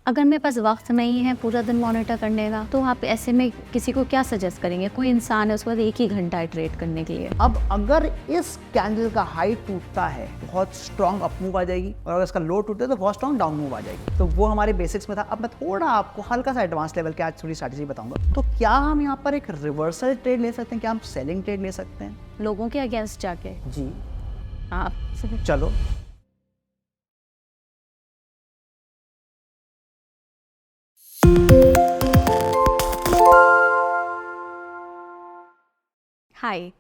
अगर मेरे पास वक्त नहीं है पूरा दिन मॉनिटर करने का, तो आप ऐसे में किसी को क्या सजेस्ट करेंगे? कोई इंसान है उसके बाद 1 ही घंटा है ट्रेड करने के लिए। अब अगर इस कैंडल का हाई टूटता है बहुत स्ट्रॉन्ग अप मूव आ जाएगी, और अगर इसका लो टूटता है तो बहुत स्ट्रॉन्ग डाउन मूव आ जाएगी। तो वो हमारे बेसिक्स में था। अब मैं थोड़ा आपको हल्का सा एडवांस लेवल की आज थोड़ी स्ट्रैटेजी बताऊंगा। तो क्या हम यहाँ पर एक रिवर्सल ट्रेड ले सकते हैं? क्या हम सेलिंग ट्रेड ले सकते हैं लोगों के अगेंस्ट जाके? जी? हाँ। चलो हाय,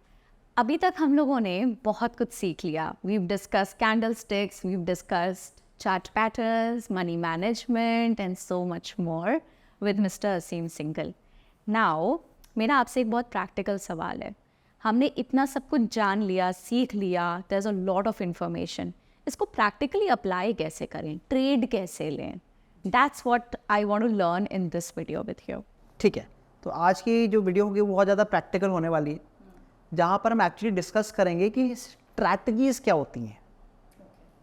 अभी तक हम लोगों ने बहुत कुछ सीख लिया। We've discuss candlesticks, we've discussed chart patterns, money management and so much more with mister Aseem Singhal. Now मेरा आपसे एक बहुत प्रैक्टिकल सवाल है। हमने इतना सब कुछ जान लिया, सीख लिया, there is a lot of information. इसको प्रैक्टिकली अप्लाई कैसे करें, ट्रेड कैसे लें? That's what I want to learn in this video with you. ठीक है, तो आज की जो वीडियो होगी वो बहुत ज़्यादा प्रैक्टिकल होने वाली है, जहाँ पर हम एक्चुअली डिस्कस करेंगे कि स्ट्रैटेजीज क्या होती हैं।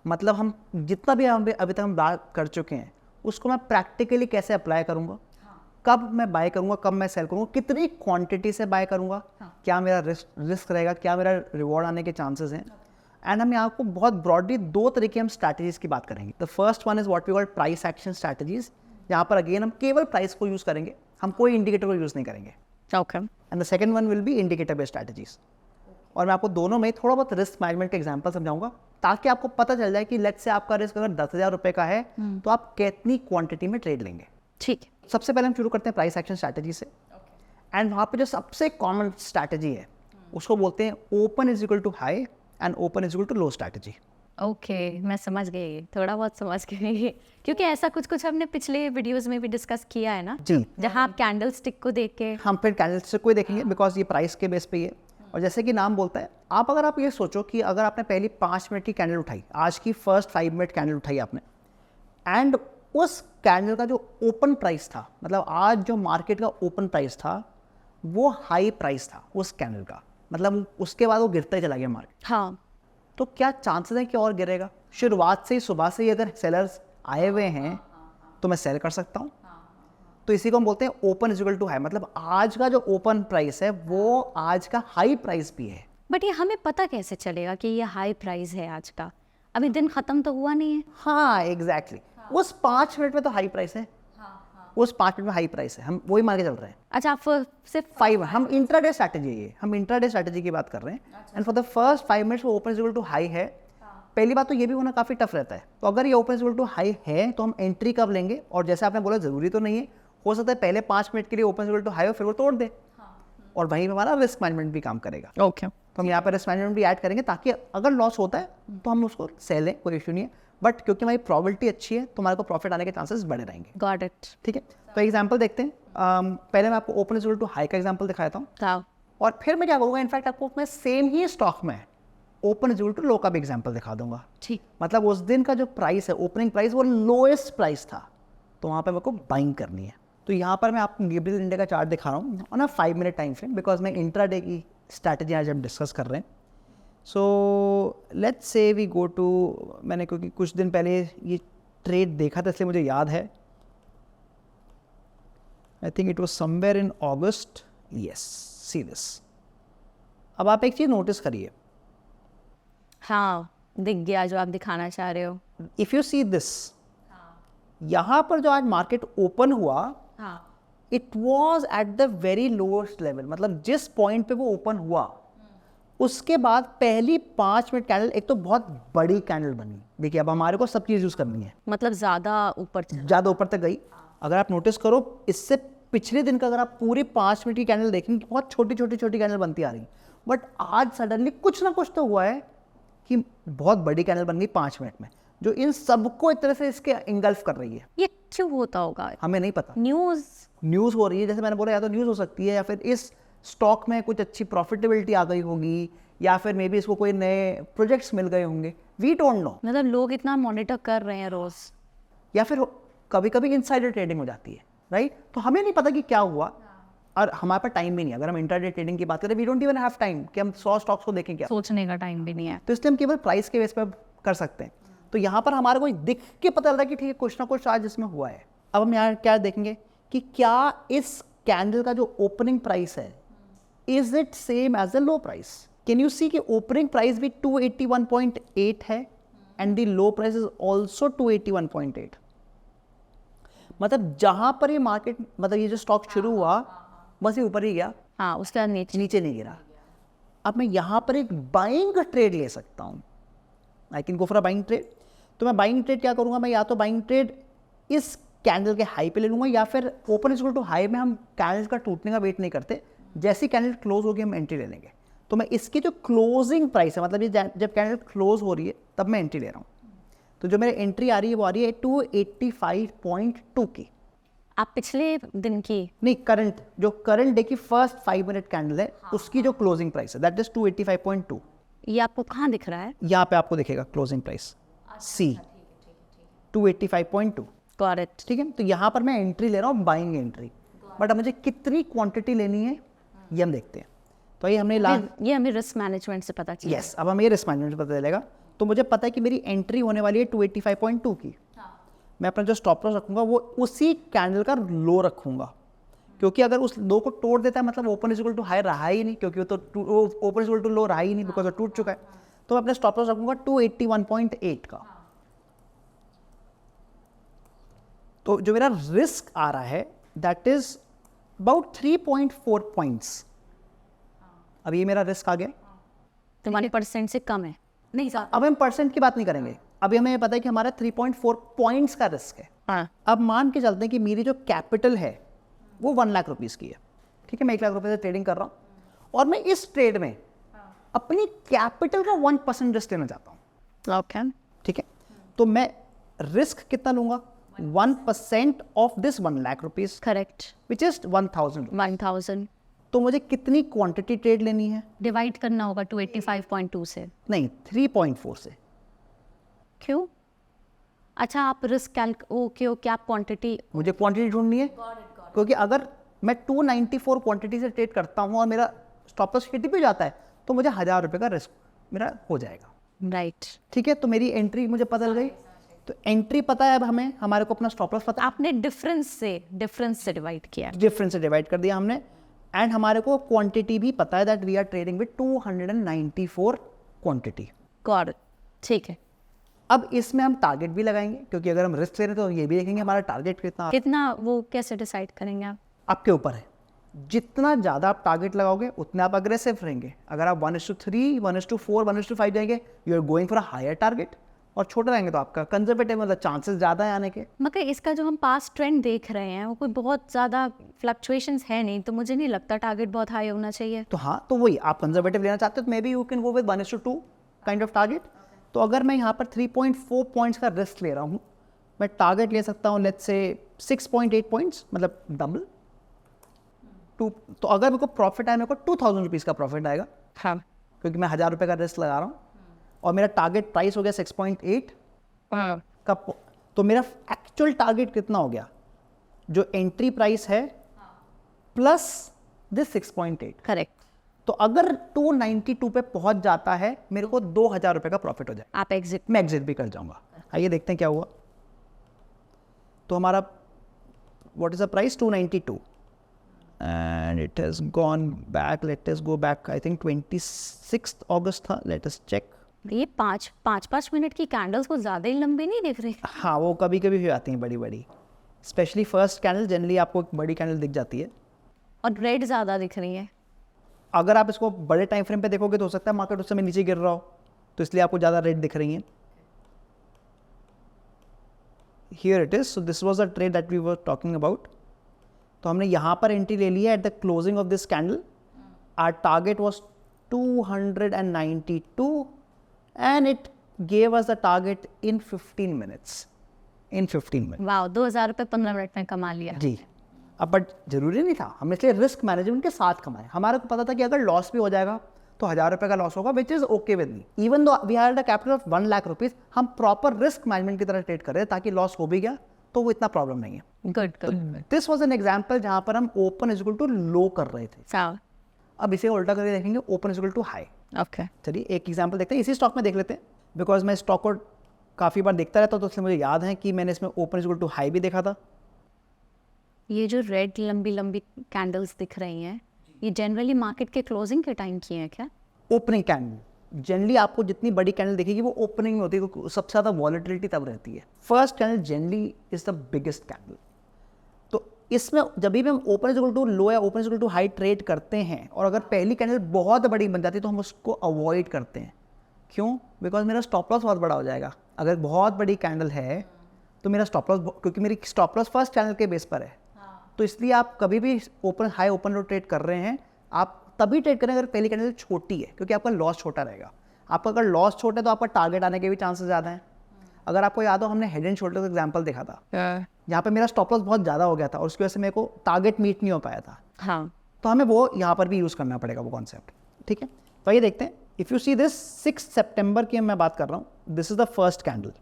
मतलब हम जितना भी अभी तक हम बात कर चुके हैं उसको मैं प्रैक्टिकली कैसे अप्लाई करूँगा, कब मैं बाय करूँगा, कब मैं सेल करूँगा, कितनी क्वांटिटी से बाय करूँगा, क्या मेरा रिस्क रहेगा, क्या मेरा रिवॉर्ड आने के चांसेस हैं। एंड हम यहाँ को बहुत ब्रॉडली 2 तरीके हम स्ट्रैटेजीज की बात करेंगे। The first one is what we call price action strategies, जहाँ पर अगेन हम केवल प्राइस को यूज़ करेंगे, हम कोई इंडिकेटर को यूज़ नहीं करेंगे। Okay. And the second one will be indicator based strategies. और मैं आपको दोनों में थोड़ा बहुत रिस्क मैनेजमेंट का एग्जांपल समझाऊंगा, ताकि आपको पता चल जाए कि लेट्स से आपका रिस्क अगर 10,000 रुपये का है तो आप कितनी क्वांटिटी में ट्रेड लेंगे। ठीक है। सबसे पहले हम शुरू करते हैं प्राइस एक्शन स्ट्रैटेजी से। एंड वहाँ पे जो सबसे कॉमन स्ट्रैटेजी है उसको बोलते हैं open is equal to high and open is equal to low strategy. Okay, मैं समझ गई, थोड़ा बहुत समझ गई। क्योंकि ऐसा कुछ कुछ हमने पिछले वीडियोस में भी डिस्कस किया है ना जी, जहाँ आप कैंडल स्टिक को देख के। हम फिर कैंडल स्टिक को ही देखेंगे बिकॉज ये प्राइस के बेस पे ही है। और जैसे कि नाम बोलता है, अगर आप ये सोचो कि अगर आपने पहली 5 मिनट की कैंडल उठाई, आज की फर्स्ट 5 मिनट कैंडल उठाई आपने, एंड उस कैंडल का जो ओपन प्राइस था, मतलब आज जो मार्केट का ओपन प्राइस था वो हाई प्राइस था उस कैंडल का, मतलब उसके बाद वो गिरता ही चला गया मार्केट, हाँ। तो क्या चांसेस है कि और गिरेगा? शुरुआत से ही, सुबह से ही अगर सेलर्स आए हुए हैं तो मैं सेल कर सकता हूँ। तो इसी को हम बोलते हैं open is equal to high, मतलब आज का जो ओपन प्राइस है वो आज का हाई प्राइस भी है। बट ये हमें पता कैसे चलेगा कि ये हाई प्राइस है आज का? अभी दिन खत्म तो हुआ नहीं है। हाँ एग्जैक्टली, उस 5 मिनट में तो हाई प्राइस है, उस 5 मिनट में हाई प्राइस है, हम वही मान के चल रहे हैं। अच्छा, आप सिर्फ 5, हम इंट्राडे स्ट्रैटेजी है ये, हम इंट्राडे स्ट्रैटेजी की बात कर रहे हैं। And for the first 5 minutes वो open is equal to high है। पहली बात तो ये भी होना काफ़ी टफ रहता है, तो अगर ये open is equal to high है तो हम एंट्री कब लेंगे? और जैसे आपने बोला ज़रूरी तो नहीं है, हो सकता है पहले 5 मिनट के लिए open is equal to high हो फिर वो तोड़ दे, और वहीं पे हमारा रिस्क मैनेजमेंट भी काम करेगा। ओके। तो हम यहाँ पर रिस्क मैनेजमेंट भी ऐड करेंगे, ताकि अगर लॉस होता है तो हम उसको सेल लें, कोई इशू नहीं है। बट क्योंकि हमारी प्रोबेबिलिटी अच्छी है तो हमारे को प्रॉफिट आने के चांसेस बढ़े रहेंगे। Got it. ठीक है, तो एग्जांपल देखते हैं। पहले मैं आपको open is equal to high का एग्जांपल दिखाता हूँ, था। और फिर मैं क्या करूँगा, इनफैक्ट आपको मैं सेम ही स्टॉक में ओपन इज इक्वल टू लो का भी एग्जांपल दिखा दूंगा। ठीक। मतलब उस दिन का जो प्राइस है, ओपनिंग प्राइस, वो लोएस्ट प्राइस था, तो वहाँ पे मेरे को बाइंग करनी है। तो यहाँ पर मैं आपको गैब्रियल इंडिया का चार्ट दिखा रहा हूँ on a 5 minute time frame, because मैं इंट्राडे की स्ट्रैटेजी आज हम डिस्कस कर रहे हैं। So let's say we go to, मैंने क्योंकि कुछ दिन पहले ये ट्रेड देखा था इसलिए मुझे याद है, I think it was somewhere in August. Yes, see this. अब आप एक चीज़ नोटिस करिए, हाँ, दिख गया जो आप दिखाना चाह रहे हो। इफ़ यू सी दिस, यहाँ पर जो आज मार्केट ओपन हुआ, हाँ। It was at the very lowest level, मतलब जिस पॉइंट पे वो ओपन हुआ उसके बाद पहली 5 मिनट कैंडल एक तो बहुत बड़ी कैंडल बनी। देखिए अब हमारे को सब चीज़ यूज़ करनी है, मतलब ज़्यादा ऊपर चला। ज़्यादा ऊपर तक गई। अगर आप नोटिस करो, इससे पिछले दिन का अगर आप पूरी 5 मिनट की कैंडल देखेंगे, बहुत छोटी छोटी छोटी कैंडल बनती आ रही, बट आज सडनली कुछ ना कुछ तो हुआ है कि बहुत बड़ी कैंडल बन गई 5 मिनट में, जो इन सबको एक तरह से इसके इंगल्फ कर रही है। ये क्यों होता होगा? हमें नहीं पता, न्यूज़ हो रही है, जैसे मैंने बोला, या तो न्यूज़ हो सकती है, या फिर इस स्टॉक में कुछ अच्छी प्रॉफिटेबिलिटी आ गई होगी, या फिर मे बी इसको कोई नए प्रोजेक्ट्स मिल गए होंगे, वी डोंट नो। मतलब लोग इतना मॉनिटर कर रहे हैं रोज, या फिर कभी कभी इनसाइडर ट्रेडिंग हो जाती है, राइट? तो हमें नहीं पता कि क्या हुआ, और हमारे पास टाइम भी नहीं है। अगर हम इंट्राडे ट्रेडिंग की बात करें, we don't even have time कि हम 100 स्टॉक्स को देखें, क्या सोचने का टाइम भी नहीं है। तो इसलिए हम केवल प्राइस के बेस पर कर सकते हैं। तो यहाँ पर हमारे को दिख के पता चलता है कि ठीक है, कुछ ना कुछ आज इसमें हुआ है। अब हम यहाँ क्या देखेंगे कि क्या इस कैंडल का जो ओपनिंग प्राइस है is it same as the low price. Can you see कि ओपनिंग प्राइस भी 281.8 है and the low price is also 281.8। मतलब जहां पर ये मार्केट, मतलब ये जो स्टॉक शुरू हुआ बस ये ऊपर ही गया, हाँ, उसके बाद नीचे नहीं गिरा। अब मैं यहाँ पर एक बाइंग ट्रेड ले सकता हूँ, आई can go for a buying trade. तो मैं बाइंग ट्रेड क्या करूँगा, मैं या तो बाइंग ट्रेड इस कैंडल के हाई पे ले लूँगा या फिर ओपन इक्वल टू हाई में हम कैंडल का टूटने का वेट नहीं करते, जैसी कैंडल क्लोज होगी हम एंट्री ले लेंगे। तो मैं इसकी जो क्लोजिंग प्राइस है, मतलब ये जब कैंडल क्लोज हो रही है तब मैं एंट्री ले रहा हूँ। तो जो मेरी एंट्री आ रही है वो आ रही है 285.2 की। आप पिछले दिन की नहीं, करंट, जो करंट डे की फर्स्ट 5 मिनट कैंडल है उसकी जो क्लोजिंग प्राइस है दैट इज 285.2। ये आपको कहाँ दिख रहा है? यहाँ पे आपको दिखेगा closing price C 285.2। Got it. ठीक है, तो यहाँ पर मैं एंट्री ले रहा हूँ, बाइंग एंट्री। बट अब मुझे कितनी क्वांटिटी लेनी है ये हम देखते हैं। तो ये हमने ये हमें रिस्क मैनेजमेंट से पता चला। यस, अब हमें ये रिस्क मैनेजमेंट पता चलेगा। तो मुझे पता है कि मेरी एंट्री होने वाली है 285.2 की। मैं अपना जो स्टॉप लॉस रखूंगा वो उसी कैंडल का लो रखूंगा, क्योंकि अगर उस लो को तोड़ देता है मतलब open is equal to high रहा ही नहीं, क्योंकि वो तो open is equal to low रहा ही नहीं बिकॉज वो टूट चुका है। तो मैं अपना स्टॉप लॉस रखूंगा 281.8 का। तो जो मेरा रिस्क आ रहा है दैट इज अबाउट 3.4 पॉइंट्स। अब ये मेरा रिस्क आ गया, तो 1% से कम है। नहीं सर, अब हम परसेंट की बात नहीं करेंगे, अभी हमें पता है कि हमारा 3.4 पॉइंट्स का रिस्क है। हाँ, अब मान के चलते हैं कि मेरी जो कैपिटल है वो 1 लाख रुपीज़ की है। ठीक है, मैं 1 लाख रुपये से ट्रेडिंग कर रहा हूँ और मैं इस ट्रेड में अपनी कैपिटल का 1% रिस्क लेना चाहता हूँ। ओके, ठीक है, तो मैं रिस्क कितना लूंगा, 1% of this 1 lakh rupees correct, which is 1000। 1000 तो मुझे कितनी क्वांटिटी ट्रेड लेनी है? डिवाइड करना होगा 285.2 से। नहीं, 3.4 से। क्यों? अच्छा, आप रिस्क ओके आप क्वांटिटी, मुझे क्वांटिटी ढूंढनी है, क्योंकि अगर मैं 294 क्वांटिटी से ट्रेड करता हूँ और मेरा स्टॉप लॉस हिट भी जाता है तो मुझे 1000 रुपये का रिस्क मेरा हो जाएगा। राइट। ठीक है, तो मेरी एंट्री मुझे पता चल गई। तो एंट्री पता है, अब हमें हमारे को अपना स्टॉप लॉस पता है, आपने डिफरेंस से डिवाइड किया। डिफरेंस से डिवाइड कर दिया हमने, एंड हमारे को क्वांटिटी भी पता है that we are trading with 294 quantity. Got it, ठीक है। अब इसमें हम टारगेट भी लगाएंगे, क्योंकि अगर हम रिस्क ले रहे हैं तो ये भी देखेंगे हमारा टारगेट कितना, वो कैसे डिसाइड करेंगे आप? आपके ऊपर है। जितना ज़्यादा आप टारगेट लगाओगे उतने आप अग्रेसिव रहेंगे। अगर आप 1:3, 1:4, 1:5 जाएंगे, you are going for a higher target, और छोटे रहेंगे तो आपका कंजर्वेटिव, मतलब चांसेस ज़्यादा है आने के। मगर इसका जो हम पास्ट ट्रेंड देख रहे हैं वो कोई बहुत ज़्यादा फ्लक्चुएशंस है नहीं, तो मुझे नहीं लगता टारगेट बहुत हाई होना चाहिए। तो हाँ, तो वही आप कंजर्वेटिव लेना चाहते हो तो may be you can go with 1:2 kind of target. तो अगर मैं यहाँ पर 3.4 पॉइंट्स का रिस्क ले रहा हूँ, मैं टारगेट ले सकता हूँ लेट्स से 6.8 पॉइंट्स, मतलब डबल। तो अगर मेरे को प्रॉफिट आए, मेरे को 2000 रुपीज़ का प्रॉफिट आएगा। हाँ, क्योंकि मैं 1000 रुपये का रिस्क लगा रहा हूँ और मेरा टारगेट प्राइस हो गया 6.8 का। तो मेरा एक्चुअल टारगेट कितना हो गया, जो एंट्री प्राइस है प्लस दिस 6.8। करेक्ट। तो अगर 292 पे पहुंच जाता है मेरे को 2000 रुपये का प्रॉफिट हो जाए, आप एग्जिट, मैं एग्जिट भी कर जाऊंगा। आइए देखते हैं क्या हुआ। तो हमारा what is the price, 292, and it has gone back. Let us go back, I think 26 अगस्त था, लेट अस चेक। ये पाँच मिनट की कैंडल्स को ज़्यादा ही लंबी नहीं दिख रही? हाँ, वो कभी कभी हो जाती हैं बड़ी बड़ी, स्पेशली फर्स्ट कैंडल जनरली आपको एक बड़ी कैंडल दिख जाती है, और रेड ज़्यादा दिख रही है। अगर आप इसको बड़े टाइम फ्रेम पे देखोगे तो हो सकता है मार्केट उस समय नीचे गिर रहा हो, तो इसलिए आपको ज़्यादा रेड दिख रही हैं। Here it is, so this was a trade that we were talking about. तो हमने यहाँ पर एंट्री ले ली है at the closing of this candle. Our target was 292 and it gave us the target in 15 minutes. In 15 minute, वाह, 2000 रुपये 15 minute में कमा लिया। जी। अब बट जरूरी नहीं था, हमने इसलिए रिस्क मैनेजमेंट के साथ कमाए। हमारे को पता था कि अगर लॉस भी हो जाएगा तो 1000 रुपये का लॉस होगा, which is okay with me. Even though we had a capital of 1 lakh rupees, हम प्रॉपर रिस्क मैनेजमेंट की तरह ट्रेड कर रहे हैं ताकि लॉस हो भी गया तो वो इतना प्रॉब्लम नहीं है। Good. This was an example जहाँ पर हम open is equal to low कर रहे थे। साव, अब इसे उल्टा करके देखेंगे, open is equal to high. Okay, चलिए एक एग्जाम्पल देखते हैं, इसी स्टॉक में देख लेते हैं, बिकॉज मैं स्टॉक को काफ़ी बार देखता रहता हूँ तो इसलिए मुझे याद है कि मैंने इसमें open is equal to high भी देखा था। ये जो रेड लंबी लंबी कैंडल्स दिख रही हैं, ये जनरली मार्केट के क्लोजिंग के टाइम की हैं क्या? ओपनिंग कैंडल जनरली आपको जितनी बड़ी कैंडल दिखेगी वो ओपनिंग में होती है, क्योंकि सबसे ज़्यादा वॉलेटिलिटी तब रहती है। First candle generally is the biggest candle. तो इसमें जब भी हम ओपन इक्वल टू लो या open equal to high trade करते हैं और अगर पहली कैंडल बहुत बड़ी बन जाती है तो हम उसको अवॉइड करते हैं। क्यों? बिकॉज मेरा स्टॉप लॉस बहुत बड़ा हो जाएगा। अगर बहुत बड़ी कैंडल है तो मेरा स्टॉप लॉस, क्योंकि मेरी स्टॉप लॉस फर्स्ट कैंडल के बेस पर है, तो इसलिए आप कभी भी ओपन हाई ओपन लो ट्रेड कर रहे हैं, आप तभी ट्रेड करें अगर पहली कैंडल छोटी है, क्योंकि आपका लॉस छोटा रहेगा। आपका अगर लॉस छोटा है तो आपका टारगेट आने के भी चांसेस ज़्यादा हैं। अगर आपको याद हो, हमने हेड एंड शोल्डर का एग्जांपल देखा था, यहाँ पे मेरा स्टॉप लॉस बहुत ज़्यादा हो गया था और उसकी वजह से मेरे को टारगेट मीट नहीं हो पाया था। हाँ, तो हमें वो यहाँ पर भी यूज़ करना पड़ेगा वो कॉन्सेप्ट। ठीक है, तो ये देखते हैं। इफ़ यू सी दिस 6 सितंबर की मैं बात कर रहा हूँ, this is the first candle.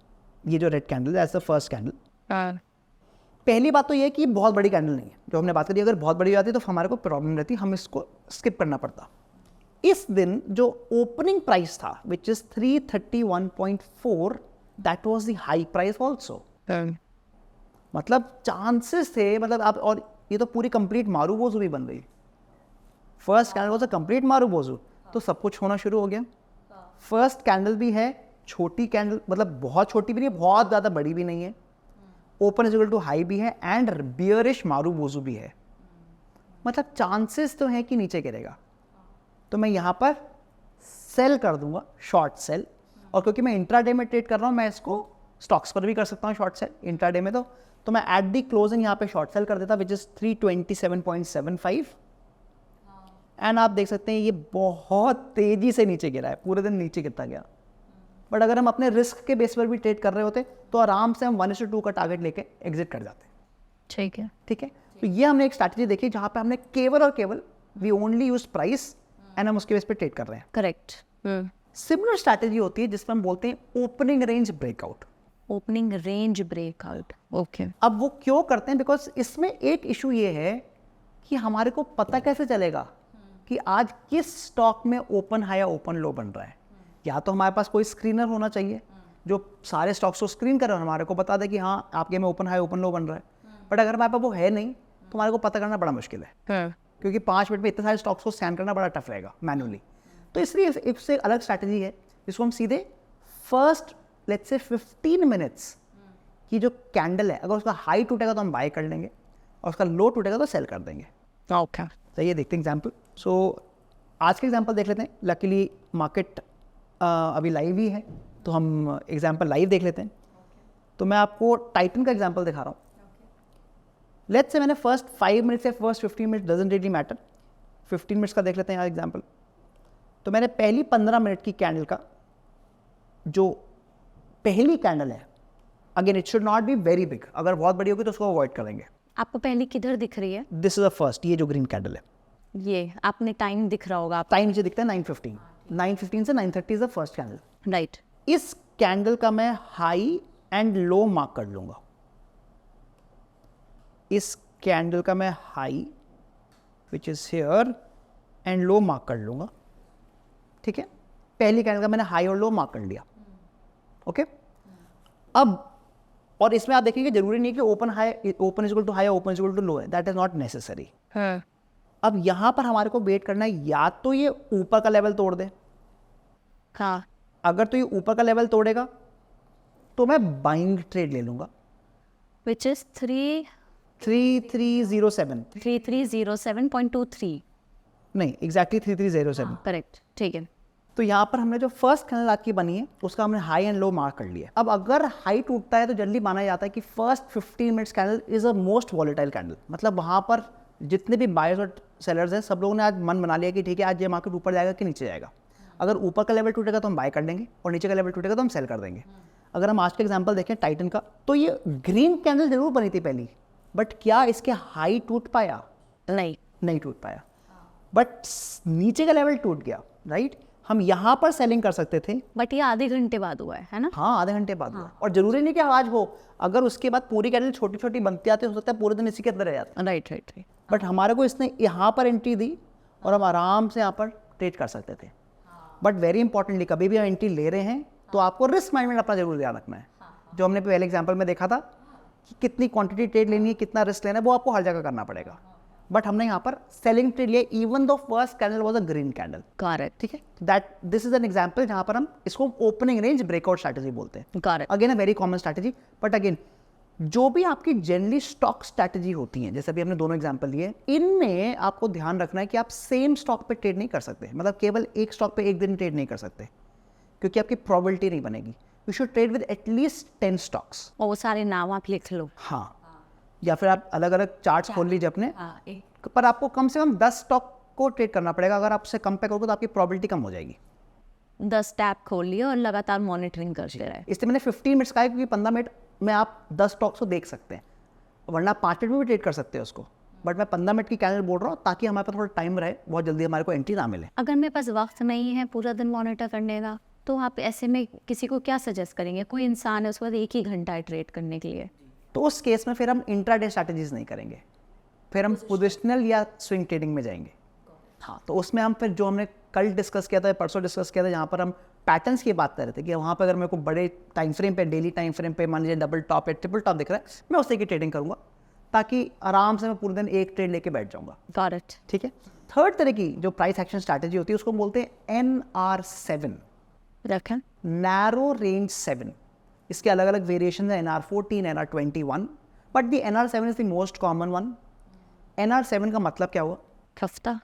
ये जो रेड कैंडल है, द फर्स्ट कैंडल। पहली बात तो ये है कि बहुत बड़ी कैंडल नहीं है जो हमने बात करी। अगर बहुत बड़ी हो जाती तो हमारे को प्रॉब्लम रहती, हम इसको स्किप करना पड़ता। इस दिन जो ओपनिंग प्राइस था which is 331.4, that was the high price also. मतलब चांसेस थे, मतलब आप, और ये तो पूरी कंप्लीट मारूबोजू भी बन गई। First candle was a complete marubozu, तो सब कुछ होना शुरू हो गया। फर्स्ट कैंडल भी है छोटी कैंडल, मतलब बहुत छोटी भी नहीं है, बहुत ज़्यादा बड़ी भी नहीं है। Open is equal to high भी है एंड बियरिश मारूबोजू भी है। मतलब चांसेस तो हैं कि नीचे गिरेगा, तो मैं यहाँ पर सेल कर दूंगा, शॉर्ट सेल। और क्योंकि मैं इंट्राडे में ट्रेड कर रहा हूँ, मैं इसको स्टॉक्स पर भी कर सकता हूँ शॉर्ट सेल इंट्राडे में। तो मैं एट दी क्लोजिंग यहाँ पे शॉर्ट सेल कर देता, विच इज 327.75। एंड आप देख सकते हैं ये बहुत तेजी से नीचे गिरा है, पूरे दिन नीचे गिरता गया। बट अगर हम अपने रिस्क के बेस पर भी ट्रेड कर रहे होते तो आराम से हम 1:2 का टारगेट लेके एग्जिट कर जाते। ठीक है, ठीक है, तो ये हमने एक स्ट्रैटेजी देखी जहाँ पे हमने केवल और केवल we only use price and हम उसके बेस पे ट्रेड कर रहे हैं। करेक्ट। सिमिलर स्ट्रैटेजी होती है जिसमें हम बोलते हैं opening range breakout. Opening range breakout, okay. अब वो क्यों करते हैं? बिकॉज इसमें एक इशू ये है कि हमारे को पता कैसे चलेगा कि आज किस स्टॉक में ओपन हाई या ओपन लो बन रहा है। या तो हमारे पास कोई स्क्रीनर होना चाहिए जो सारे स्टॉक्स को स्क्रीन करे और हमारे को बता दे कि हाँ आपके में ओपन हाई ओपन लो बन रहा है। बट अगर हमारे पास वो है नहीं तो हमारे को पता करना बड़ा मुश्किल है, क्योंकि 5 मिनट में इतने सारे स्टॉक्स को स्कैन करना बड़ा टफ रहेगा मैनुअली। तो इसलिए इससे एक अलग स्ट्रैटेजी है जिसको हम सीधे फर्स्ट लेट्स से 15 मिनट्स की जो कैंडल है, अगर उसका हाई टूटेगा तो हम बाय कर लेंगे और उसका लो टूटेगा तो सेल कर देंगे। ओके, तो ये देखते हैं एग्जाम्पल। सो आज के एग्जाम्पल देख लेते हैं। लकीली मार्केट अभी लाइव ही है तो हम एग्जाम्पल लाइव देख लेते हैं। तो मैं आपको टाइटन का एग्जाम्पल दिखा रहा हूँ। लेट्स से मैंने फर्स्ट 5 मिनट से first 15 minute doesn't really matter, 15 minutes का देख लेते हैं यहाँ एग्जाम्पल। तो मैंने पहली 15 मिनट की कैंडल का जो पहली कैंडल है, again it should not be very big, अगर बहुत बड़ी होगी तो उसको अवॉइड करेंगे। आपको पहले किधर दिख रही है? दिस इज द फर्स्ट, ये जो ग्रीन कैंडल है, ये आपने टाइम दिख रहा होगा आप। टाइम नीचे दिखता है 9:15, 9:15 से 9:30 is the first candle. Right. इस कैंडल का मैं हाई एंड लो मार्क कर लूंगा। इस कैंडल का मैं high which is here and low mark कर लूंगा। ठीक है, पहली कैंडल का मैंने हाई और लो मार्क कर लिया। ओके, अब और इसमें आप देखेंगे जरूरी नहीं कि open high, open is equal to high, open is equal to low है, दैट इज नॉट नेसेसरी। अब यहां पर हमारे को वेट करना है, या तो ये ऊपर का लेवल तोड़ दे। हाँ, अगर तो ये ऊपर का लेवल तोड़ेगा तो मैं बाइंग ट्रेड ले लूंगा, विच इज 3307, 3307.23। नहीं एग्जैक्टली 3307। करेक्ट, ठीक है। तो यहाँ पर हमने जो फर्स्ट कैंडल आज की बनी है उसका हमने हाई एंड लो मार्क कर लिया। अब अगर हाई टूटता है तो जल्दी माना जाता है कि first 15 minutes candle is a most volatile candle. मतलब वहाँ पर जितने भी बायर्स और सेलर्स हैं सब लोगों ने आज मन बना लिया कि ठीक है आज ये मार्केट ऊपर जाएगा कि नीचे जाएगा। अगर ऊपर का लेवल टूटेगा तो हम बाय कर लेंगे और नीचे का लेवल टूटेगा तो हम सेल कर देंगे। अगर हम आज का एग्जांपल देखें टाइटन का, तो ये ग्रीन कैंडल जरूर बनी थी पहली, बट क्या इसके हाई टूट पाया? नहीं टूट पाया, बट नीचे का लेवल टूट गया। राइट, हम यहाँ पर सेलिंग कर सकते थे, बट ये आधे घंटे बाद हुआ है ना? हाँ आधे घंटे बाद हुआ। और जरूरी नहीं कि आज हो, अगर उसके बाद पूरी कैंडल छोटी छोटी बनती आती हो सकता है पूरे दिन इसी के अंदर रह जाता। Right right right. बट हमारे को इसने यहाँ पर एंट्री दी और हम आराम से यहाँ पर ट्रेड कर सकते थे। बट वेरी इंपॉर्टेंटली कभी भी हम एंट्री ले रहे हैं तो आपको रिस्क मैनेजमेंट अपना जरूर ध्यान रखना है। जो हमने पहले एग्जाम्पल में देखा था कि कितनी क्वांटिटी ट्रेड लेनी है, कितना रिस्क लेना है, वो आपको हर जगह करना पड़ेगा। बट हमने यहाँ पर सेलिंग ट्रेड लिया even though first candle was a green candle. Got ठीक है, that this is an example जहाँ पर हम इसको ओपनिंग रेंज ब्रेकआउट स्ट्रैटेजी बोलते हैं। it. Got it. Again a very common strategy, but again जो भी आपकी जनरली स्टॉक स्ट्रैटेजी होती हैं, जैसे अभी हमने दोनों एग्जांपल लिए, इनमें आपको ध्यान रखना है कि आप सेम स्टॉक पे ट्रेड नहीं कर सकते। मतलब केवल एक स्टॉक पे एक दिन ट्रेड नहीं कर सकते, क्योंकि आपकी प्रोबेबिलिटी नहीं बनेगी। You should trade with at least 10 stocks. और वो सारे नाम आप लिख लो। हाँ, या फिर आप अलग अलग चार्ट्स खोल लीजिए अपने, पर आपको कम से कम 10 स्टॉक को ट्रेड करना पड़ेगा। अगर आप उससे कम पे करोगे तो आपकी प्रोबेबिलिटी कम हो जाएगी। 10 टैब खोल लिए और लगातार मॉनिटरिंग करते रहे। इसलिए मैंने 15 मिनट्स का है, क्योंकि 15 मिनट में आप 10 स्टॉक्स को देख सकते हैं, वरना आप 5 मिनट में भी ट्रेड कर सकते हैं उसको। बट मैं 15 मिनट की कैंडल बोल रहा हूँ ताकि हमारे पास थोड़ा टाइम रहे, बहुत जल्दी हमारे को एंट्री ना मिले। अगर मेरे पास वक्त नहीं है पूरा दिन मॉनिटर करने का, तो आप ऐसे में किसी को क्या सजेस्ट करेंगे? कोई इंसान है उसके बाद 1 ही घंटा है ट्रेड करने के लिए, तो उस केस में फिर हम इंट्राडे स्ट्रैटेजीज नहीं करेंगे, फिर हम पोजिशनल या स्विंग ट्रेडिंग में जाएंगे। हाँ, तो उसमें हम फिर जो हमने कल डिस्कस किया था, परसों डिस्कस किया था, जहाँ पर हम पैटर्न्स की बात कर रहे थे कि वहाँ पर अगर मेरे को बड़े टाइम फ्रेम पे, डेली टाइम फ्रेम पे मान लीजिए डबल टॉप या ट्रिपल टॉप दिख रहा है, मैं उसी की ट्रेडिंग करूँगा, ताकि आराम से मैं पूरे दिन एक ट्रेड लेके बैठ जाऊँगा। Got it. ठीक है। थर्ड तरह की जो प्राइस एक्शन स्ट्रैटेजी होती है उसको बोलते हैं NR7, रखें। Narrow range 7। इसके अलग अलग वेरिएशन है, NR14, NR21, but the NR7 is the most common one. NR7 का मतलब क्या हुआ? हफ्ता।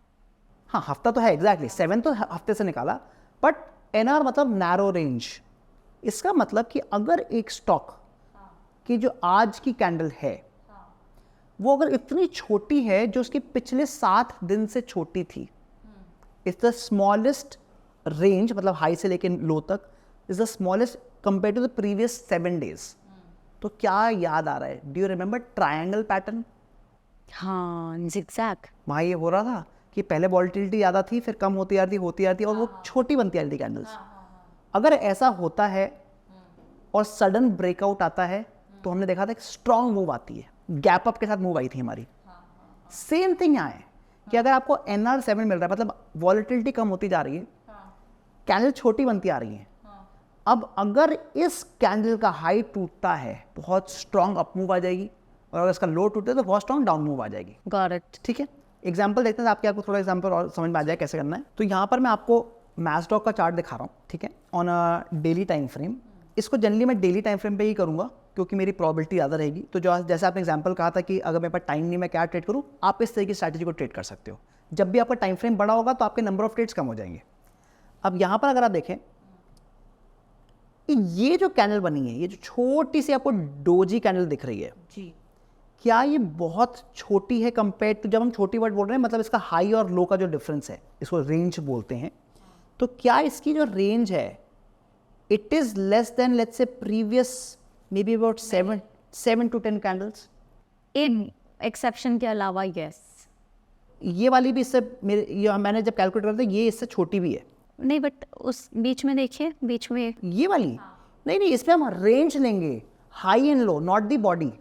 हाँ, हफ्ता तो है, एग्जैक्टली 7 तो हफ्ते से निकाला, बट NR मतलब नैरो रेंज। इसका मतलब कि अगर एक स्टॉक की जो आज की कैंडल है वो अगर इतनी छोटी है जो उसकी पिछले 7 दिन से छोटी थी, इट्स द स्मॉलेस्ट रेंज, मतलब हाई से लेकर लो तक, is the smallest compare to the previous 7 days. तो क्या याद आ रहा है? Do you remember triangle pattern? हाँ, zigzag। वहाँ ये हो रहा था कि पहले वॉलिटिलिटी ज़्यादा थी, फिर कम होती जा रही थी और वो छोटी बनती जा रही थी कैंडल्स। अगर ऐसा होता है और सडन ब्रेकआउट आता है, तो हमने देखा था एक स्ट्रॉन्ग मूव आती है, गैप अप के साथ मूव आई थी हमारी। सेम थिंग यहाँ है कि अगर आपको NR7 मिल रहा है, मतलब वॉलिटिलिटी कम होती जा रही है, कैंडल छोटी बनती आ रही है। अब अगर इस कैंडल का हाई टूटता है, बहुत स्ट्रॉन्ग अप मूव आ जाएगी, और अगर इसका लो टूटे तो बहुत स्ट्रॉन्ग डाउन मूव आ जाएगी। Got it. ठीक है, एग्जाम्पल देखते हैं आपको थोड़ा एग्जाम्पल और समझ में आ जाए कैसे करना है। तो यहाँ पर मैं आपको मैस्डॉक का चार्ट दिखा रहा हूँ, ठीक है, on a daily time frame. इसको जनरली मैं डेली टाइम फ्रेम पे ही करूँगा क्योंकि मेरी प्रोबेबिलिटी ज़्यादा रहेगी। तो जो जैसे आपने एग्जाम्पल कहा था कि अगर मेरे पास टाइम नहीं, मैं क्या ट्रेड करूँ, आप इस तरह की स्ट्रैटेजी को ट्रेड कर सकते हो। जब भी आपका टाइम फ्रेम बड़ा होगा तो आपके नंबर ऑफ ट्रेड्स कम हो जाएंगे। अब यहाँ पर अगर आप देखें, ये जो कैंडल बनी है, ये जो छोटी सी आपको डोजी कैंडल दिख रही है जी, क्या ये बहुत छोटी है कंपेयर टू, जब हम छोटी वर्ड बोल रहे हैं मतलब इसका हाई और लो का जो डिफरेंस है, इसको रेंज बोलते हैं। तो क्या इसकी जो रेंज है, it is less than let's say previous may be about 7 to 10 candles. In exception के अलावा यस। ये वाली भी इससे मैंने जब कैलकुलेट करता ये इससे छोटी भी है। नहीं, बट उस बीच में देखिए, बीच में ये वाली नहीं, इसमें हम रेंज लेंगे, high and low, not the body,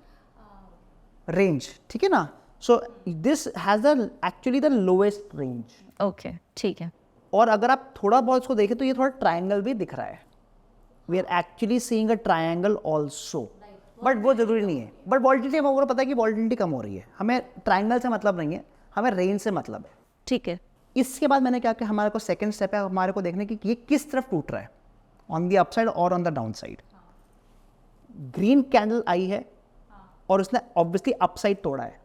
range. ठीक है ना? So this has actually the lowest range. Okay, ठीक है। और अगर आप थोड़ा बहुत इसको देखें तो ये थोड़ा ट्रायंगल भी दिख रहा है। We are actually seeing a triangle also, but वो जरूरी नहीं है। बट वॉलिटिलिटी हमें पूरा पता है कि वॉलिटिलिटी कम हो रही है, हमें ट्रायंगल से मतलब नहीं है, हमें रेंज से मतलब है। ठीक है। इसके बाद मैंने क्या किया, हमारे को सेकंड स्टेप है हमारे को देखने की कि ये किस तरफ टूट रहा है, ऑन द अपसाइड और on the down side. Green candle आई है और उसने ऑब्वियसली अपसाइड तोड़ा है।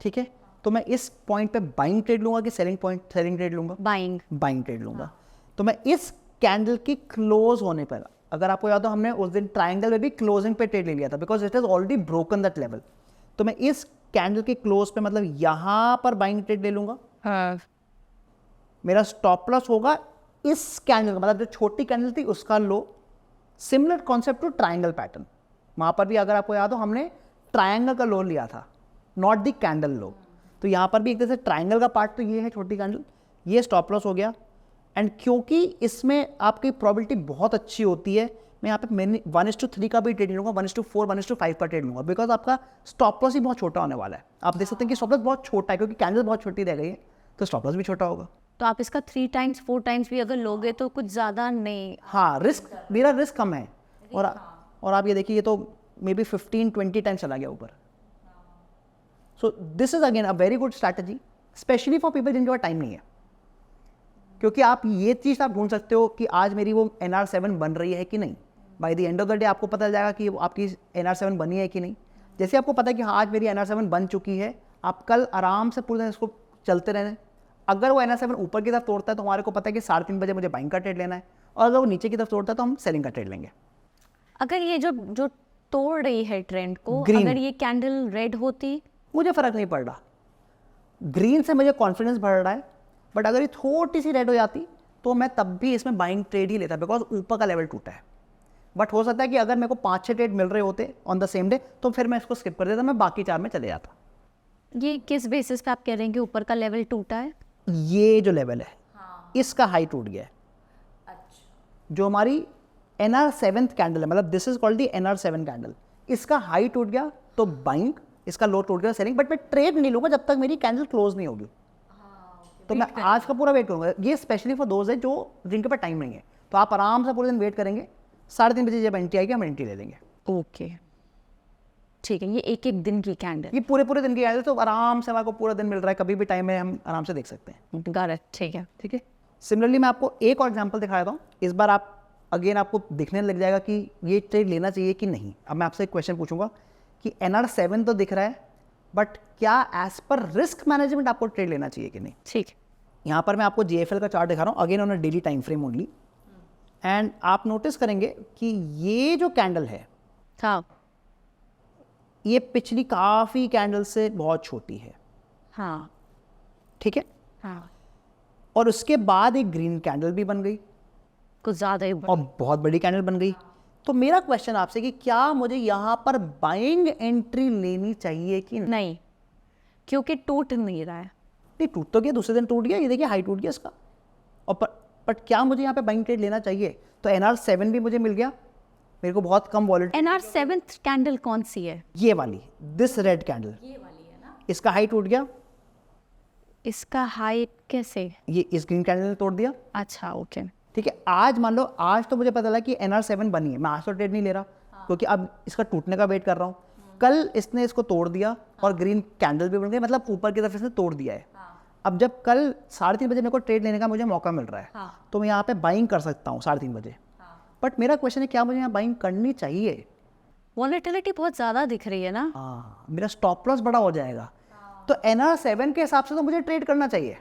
ठीक है, तो मैं इस पॉइंट पे बाइंग ट्रेड लूंगा कि सेलिंग ट्रेड लूंगा? बाइंग ट्रेड लूंगा। तो मैं इस कैंडल की क्लोज होने पर, अगर आपको याद हो हमने उस दिन ट्राइंगल में भी क्लोजिंग पे ट्रेड ले लिया था because it is already broken that level. तो मैं इस कैंडल के क्लोज पे मतलब यहां पर बाइंग ट्रेड ले लूंगा। मेरा स्टॉप लॉस होगा इस कैंडल का, मतलब जो छोटी कैंडल थी उसका लो। Similar concept to triangle pattern, वहां पर भी अगर आपको याद हो हमने ट्राइंगल का लो लिया था, नॉट द कैंडल लो। तो यहां पर भी एक तरह से ट्राइंगल का पार्ट तो ये है छोटी कैंडल, ये स्टॉप लॉस हो गया। एंड क्योंकि इसमें आपकी प्रोबेबिलिटी बहुत अच्छी होती है, मैं यहाँ पे 1:3 का भी ट्रेड लूंगा, 1:4, 1:5 का ट्रेड लूंगा, बिकॉज आपका स्टॉप लॉस ही बहुत छोटा होने वाला है। आप देख सकते हैं कि स्टॉप लॉस बहुत छोटा है क्योंकि कैंडल बहुत छोटी रह गई है, तो स्टॉप लॉस भी छोटा होगा। तो आप इसका 3 times 4 times भी अगर लोगे तो कुछ ज़्यादा नहीं। हाँ, मेरा रिस्क कम है। और आप ये देखिए, ये तो मे बी 15-20 टाइम्स चला गया ऊपर. सो this is again a very good strategy, specially for people जिनके पास टाइम नहीं है. क्योंकि आप ये चीज़ आप ढूंढ सकते हो कि आज मेरी वो NR7 बन रही है कि नहीं. By the end of the day आपको पता चल जाएगा कि आपकी NR7 बनी है कि नहीं. जैसे आपको पता है कि हाँ आज मेरी NR7 बन चुकी है, आप कल आराम से पूरे दिन इसको चलते रहना. अगर वो NR7 ऊपर की तरफ तोड़ता है तो हमारे को पता है कि 3:30 बजे मुझे बाइंग का ट्रेड लेना है, और अगर वो नीचे की तरफ तोड़ता है तो हम सेलिंग का ट्रेड लेंगे. अगर ये जो तोड़ रही है ट्रेंड को, Green. अगर ये कैंडल रेड होती, मुझे फ़र्क नहीं पड़ रहा. ग्रीन से मुझे कॉन्फिडेंस बढ़ रहा है, बट अगर ये थोड़ी सी रेड हो जाती तो मैं तब भी इसमें बाइंग ट्रेड ही लेता, बिकॉज ऊपर का लेवल टूटा है. बट हो सकता है कि अगर मेरे को 5-6 ट्रेड मिल रहे होते ऑन द सेम डे तो फिर मैं इसको स्किप कर देता, मैं बाकी 4 में चले जाता. ये किस बेसिस पे आप कह रहे हैं कि ऊपर का लेवल टूटा है? ये जो लेवल है, इसका हाई टूट गया है. जो हमारी NR7 कैंडल है, मतलब this is called the NR7 candle, इसका हाई टूट गया तो बाइंग, इसका लो टूट गया सेलिंग. बट मैं ट्रेड नहीं लूंगा जब तक मेरी कैंडल क्लोज नहीं होगी. तो मैं आज का पूरा वेट करूंगा. ये स्पेशली फॉर दोज है जो जिनके पास टाइम नहीं है, तो आप आराम से पूरे दिन वेट करेंगे. 3:30 बजे जब एंट्री आएगी हम एंट्री ले लेंगे. ओके, ठीक है. ये एक एक दिन की कैंडल, ये पूरे दिन की कैंडल, तो आराम से हमारे को पूरा दिन मिल रहा है, कभी भी टाइम है हम आराम से देख सकते हैं. Got it. ठीक है. ठीक है. सिमिलरली मैं आपको एक और एग्जांपल दिखा देता हूँ. इस बार आप अगेन आपको दिखने लग जाएगा कि ये ट्रेड लेना चाहिए कि नहीं. अब मैं आपसे एक क्वेश्चन पूछूंगा कि NR7 तो दिख रहा है, बट क्या एज पर रिस्क मैनेजमेंट आपको ट्रेड लेना चाहिए कि नहीं. ठीक है. यहाँ पर मैं आपको JFL का चार्ट दिखा रहा हूँ, again on a daily time frame only. And आप नोटिस करेंगे कि ये जो कैंडल है, हाँ ये पिछली काफ़ी कैंडल से बहुत छोटी है. हाँ ठीक है. हाँ, और उसके बाद एक ग्रीन कैंडल भी बन गई कुछ ज़्यादा ही और बहुत बड़ी कैंडल बन गई. तो मेरा क्वेश्चन आपसे कि क्या मुझे यहाँ पर बाइंग एंट्री लेनी चाहिए कि नहीं. नहीं, क्योंकि टूट नहीं रहा है. नहीं, टूट तो गया, दूसरे दिन टूट गया, ये देखिए हाई टूट गया इसका. और बट क्या मुझे यहाँ पे बाइंग ट्रेड लेना चाहिए. तो NR7 भी मुझे मिल गया, मेरे को बहुत कम वॉलेट. NR7 कैंडल कौन सी है? ये वाली, दिस रेड कैंडल, ये वाली है ना. इसका हाई टूट गया. इसका हाई कैसे? ये इस ग्रीन कैंडल ने तोड़ दिया. अच्छा, ओके. ठीक है. आज मान लो, आज तो मुझे पता लगा कि NR7 बनी है, मैं आज तो ट्रेड नहीं ले रहा, क्योंकि अब इसका टूटने का वेट कर रहा हूँ. कल इसने इसको तोड़ दिया और ग्रीन कैंडल भी बन गई, मतलब ऊपर की तरफ इसने तोड़ दिया है. अब जब कल 3:30 बजे मेरे को ट्रेड लेने का मुझे मौका मिल रहा है, तो मैं यहाँ पे बाइंग कर सकता हूँ 3:30 बजे. बट मेरा क्वेश्चन है, क्या मुझे यहाँ बाइंग करनी चाहिए. वॉलेटिलिटी बहुत ज़्यादा दिख रही है ना. हाँ, मेरा स्टॉप लॉस बड़ा हो जाएगा. तो NR7 के हिसाब से तो मुझे ट्रेड करना चाहिए,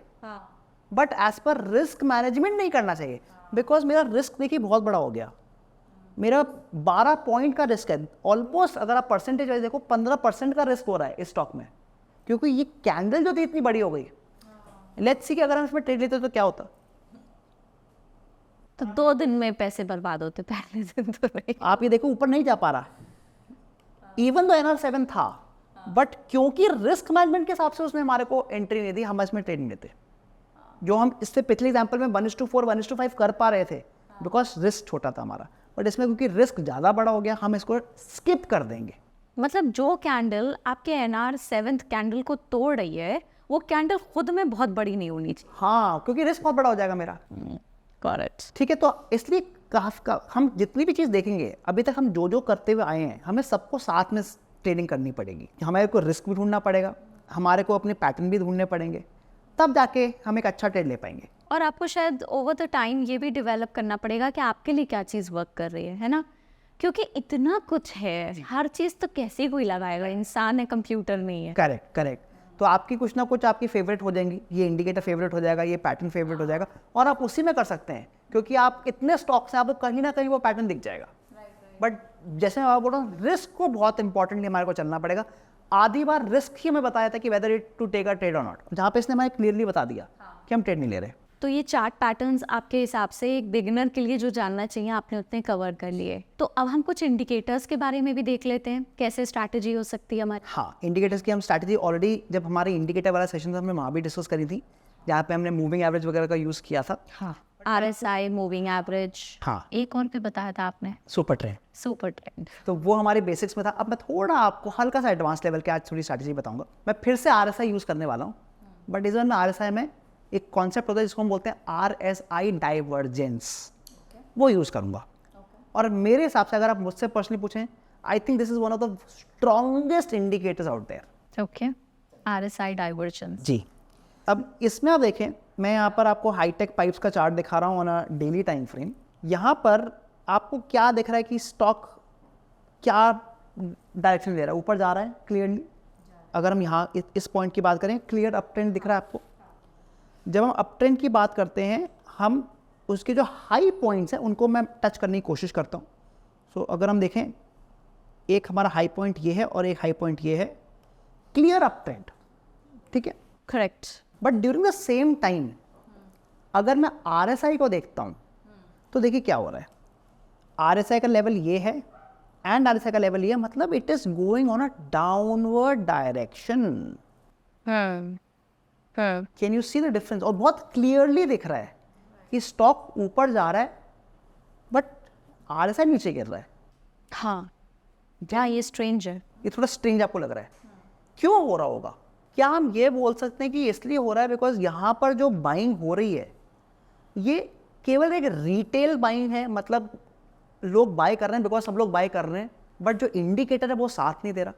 but as per risk management नहीं करना चाहिए, बिकॉज मेरा रिस्क देखिए बहुत बड़ा हो गया. मेरा 12 पॉइंट का रिस्क है ऑलमोस्ट. अगर आप परसेंटेज वाइज देखो, 15% का रिस्क हो रहा है इस स्टॉक में, क्योंकि ये कैंडल जो थी इतनी बड़ी हो गई. लेट्स सी कि अगर हम इसमें ट्रेड लेते तो क्या होता. तो 2 दिन में पैसे बर्बाद होते, पहले दिन तो नहीं. आप ये देखो ऊपर नहीं जा पा रहा, इवन तो NR7 था, बट क्योंकि रिस्क मैनेजमेंट के हिसाब से उसने हमारे को एंट्री नहीं दी, हम इसमें ट्रेड नहीं लेते. जो हम इससे पिछले एग्जांपल में 1:4 1:5 कर पा रहे थे, बिकॉज रिस्क छोटा था हमारा. बट इसमें क्योंकि रिस्क ज़्यादा बड़ा हो गया, हम इसको स्किप कर देंगे. मतलब जो कैंडल आपके NR7 कैंडल को तोड़ रही है, वो कैंडल खुद में बहुत बड़ी नहीं होनी चाहिए. हाँ, क्योंकि रिस्क बहुत बड़ा हो जाएगा मेरा. करेक्ट. ठीक है. तो इसलिए हम जितनी भी चीज़ देखेंगे, अभी तक हम जो करते हुए आए हैं, हमें सबको साथ में ट्रेडिंग करनी पड़ेगी. हमारे को रिस्क भी ढूंढना पड़ेगा, हमारे को अपने पैटर्न भी ढूंढने पड़ेंगे, तब जाके हम एक अच्छा ट्रेड ले पाएंगे. और आपको शायद ओवर द टाइम ये भी डेवलप करना पड़ेगा कि आपके लिए क्या चीज़ वर्क कर रही है ना. क्योंकि इतना कुछ है, हर चीज़ तो कैसे कोई लगाएगा, इंसान है, कंप्यूटर नहीं है. करेक्ट. तो आपकी कुछ ना कुछ आपकी फेवरेट हो जाएंगी. ये इंडिकेटर फेवरेट हो जाएगा, ये पैटर्न फेवरेट हो जाएगा, और आप उसी में कर सकते हैं, क्योंकि आप इतने स्टॉक्स हैं, आपको कहीं ना कहीं वो पैटर्न दिख जाएगा. बट जैसे मैं बोल रहा हूँ, रिस्क को बहुत इंपॉर्टेंटली हमारे को चलना पड़ेगा. आधी बार रिस्क ही हमें बताया था कि whether it to take a trade और नॉट, जहाँ पे इसने हमें क्लियरली बता दिया कि हम ट्रेड नहीं ले रहे. तो ये चार्ट पैटर्न्स आपके हिसाब से एक बिगिनर के लिए जो जानना चाहिए आपने उतने कवर कर लिए. तो अब हम कुछ इंडिकेटर्स के बारे में भी देख लेते हैं, कैसे स्ट्रैटेजी हो सकती है हमारी. हाँ, इंडिकेटर्स की हम स्ट्रैटेजी ऑलरेडी जब हमारे इंडिकेटर वाला सेशन था, हमने वहाँ भी डिस्कस करी थी, जहाँ पे हमने मूविंग एवरेज वगैरह का यूज़ किया था. हाँ, RSI, मूविंग एवरेज. हाँ, एक और पे बताया था आपने, सुपर ट्रेंड. Super trend. तो वो हमारे बेसिक्स में था. अब मैं थोड़ा आपको हल्का सा एडवांस लेवल के आज थोड़ी स्ट्रैटेजी बताऊंगा. मैं फिर से RSI यूज़ करने वाला हूँ, बट इस बार में RSI में एक कॉन्सेप्ट होता है जिसको हम बोलते हैं RSI डाइवर्जेंस, वो यूज़ करूँगा. और मेरे हिसाब से अगर आप मुझसे पर्सनली पूछें, I think this is one of the strongest indicators out there. Okay, RSI divergence. जी, अब इसमें आप देखें, मैं यहाँ पर आपको हाईटेक पाइप्स का चार्ट दिखा रहा हूँ on a daily time frame. यहाँ पर आपको क्या दिख रहा है कि स्टॉक क्या डायरेक्शन ले रहा है, ऊपर जा रहा है क्लियरली। अगर हम यहाँ इस पॉइंट की बात करें, क्लियर अप ट्रेंड दिख रहा है आपको। जब हम अप ट्रेंड की बात करते हैं, हम उसके जो हाई पॉइंट्स हैं उनको मैं टच करने की कोशिश करता हूँ। सो अगर हम देखें, एक हमारा हाई पॉइंट ये है और एक हाई पॉइंट ये है, क्लियर अप ट्रेंड, ठीक है। Correct. But during the same time अगर मैं RSI को देखता हूँ तो देखिए क्या हो रहा है। RSI का लेवल ये है एंड RSI का लेवल ये है, मतलब it is going on a downward direction. Can you see the difference? और बहुत क्लियरली दिख रहा है कि स्टॉक ऊपर जा रहा है बट RSI नीचे गिर रहा है। हाँ, क्या ये स्ट्रेंज है? ये थोड़ा स्ट्रेंज आपको लग रहा है, क्यों हो रहा होगा? क्या हम ये बोल सकते हैं कि इसलिए हो रहा है बिकॉज यहाँ पर जो बाइंग हो रही है ये केवल एक रिटेल बाइंग है, मतलब लोग बाय कर रहे हैं बिकॉज सब लोग बाय कर रहे हैं, बट जो इंडिकेटर है वो साथ नहीं दे रहा।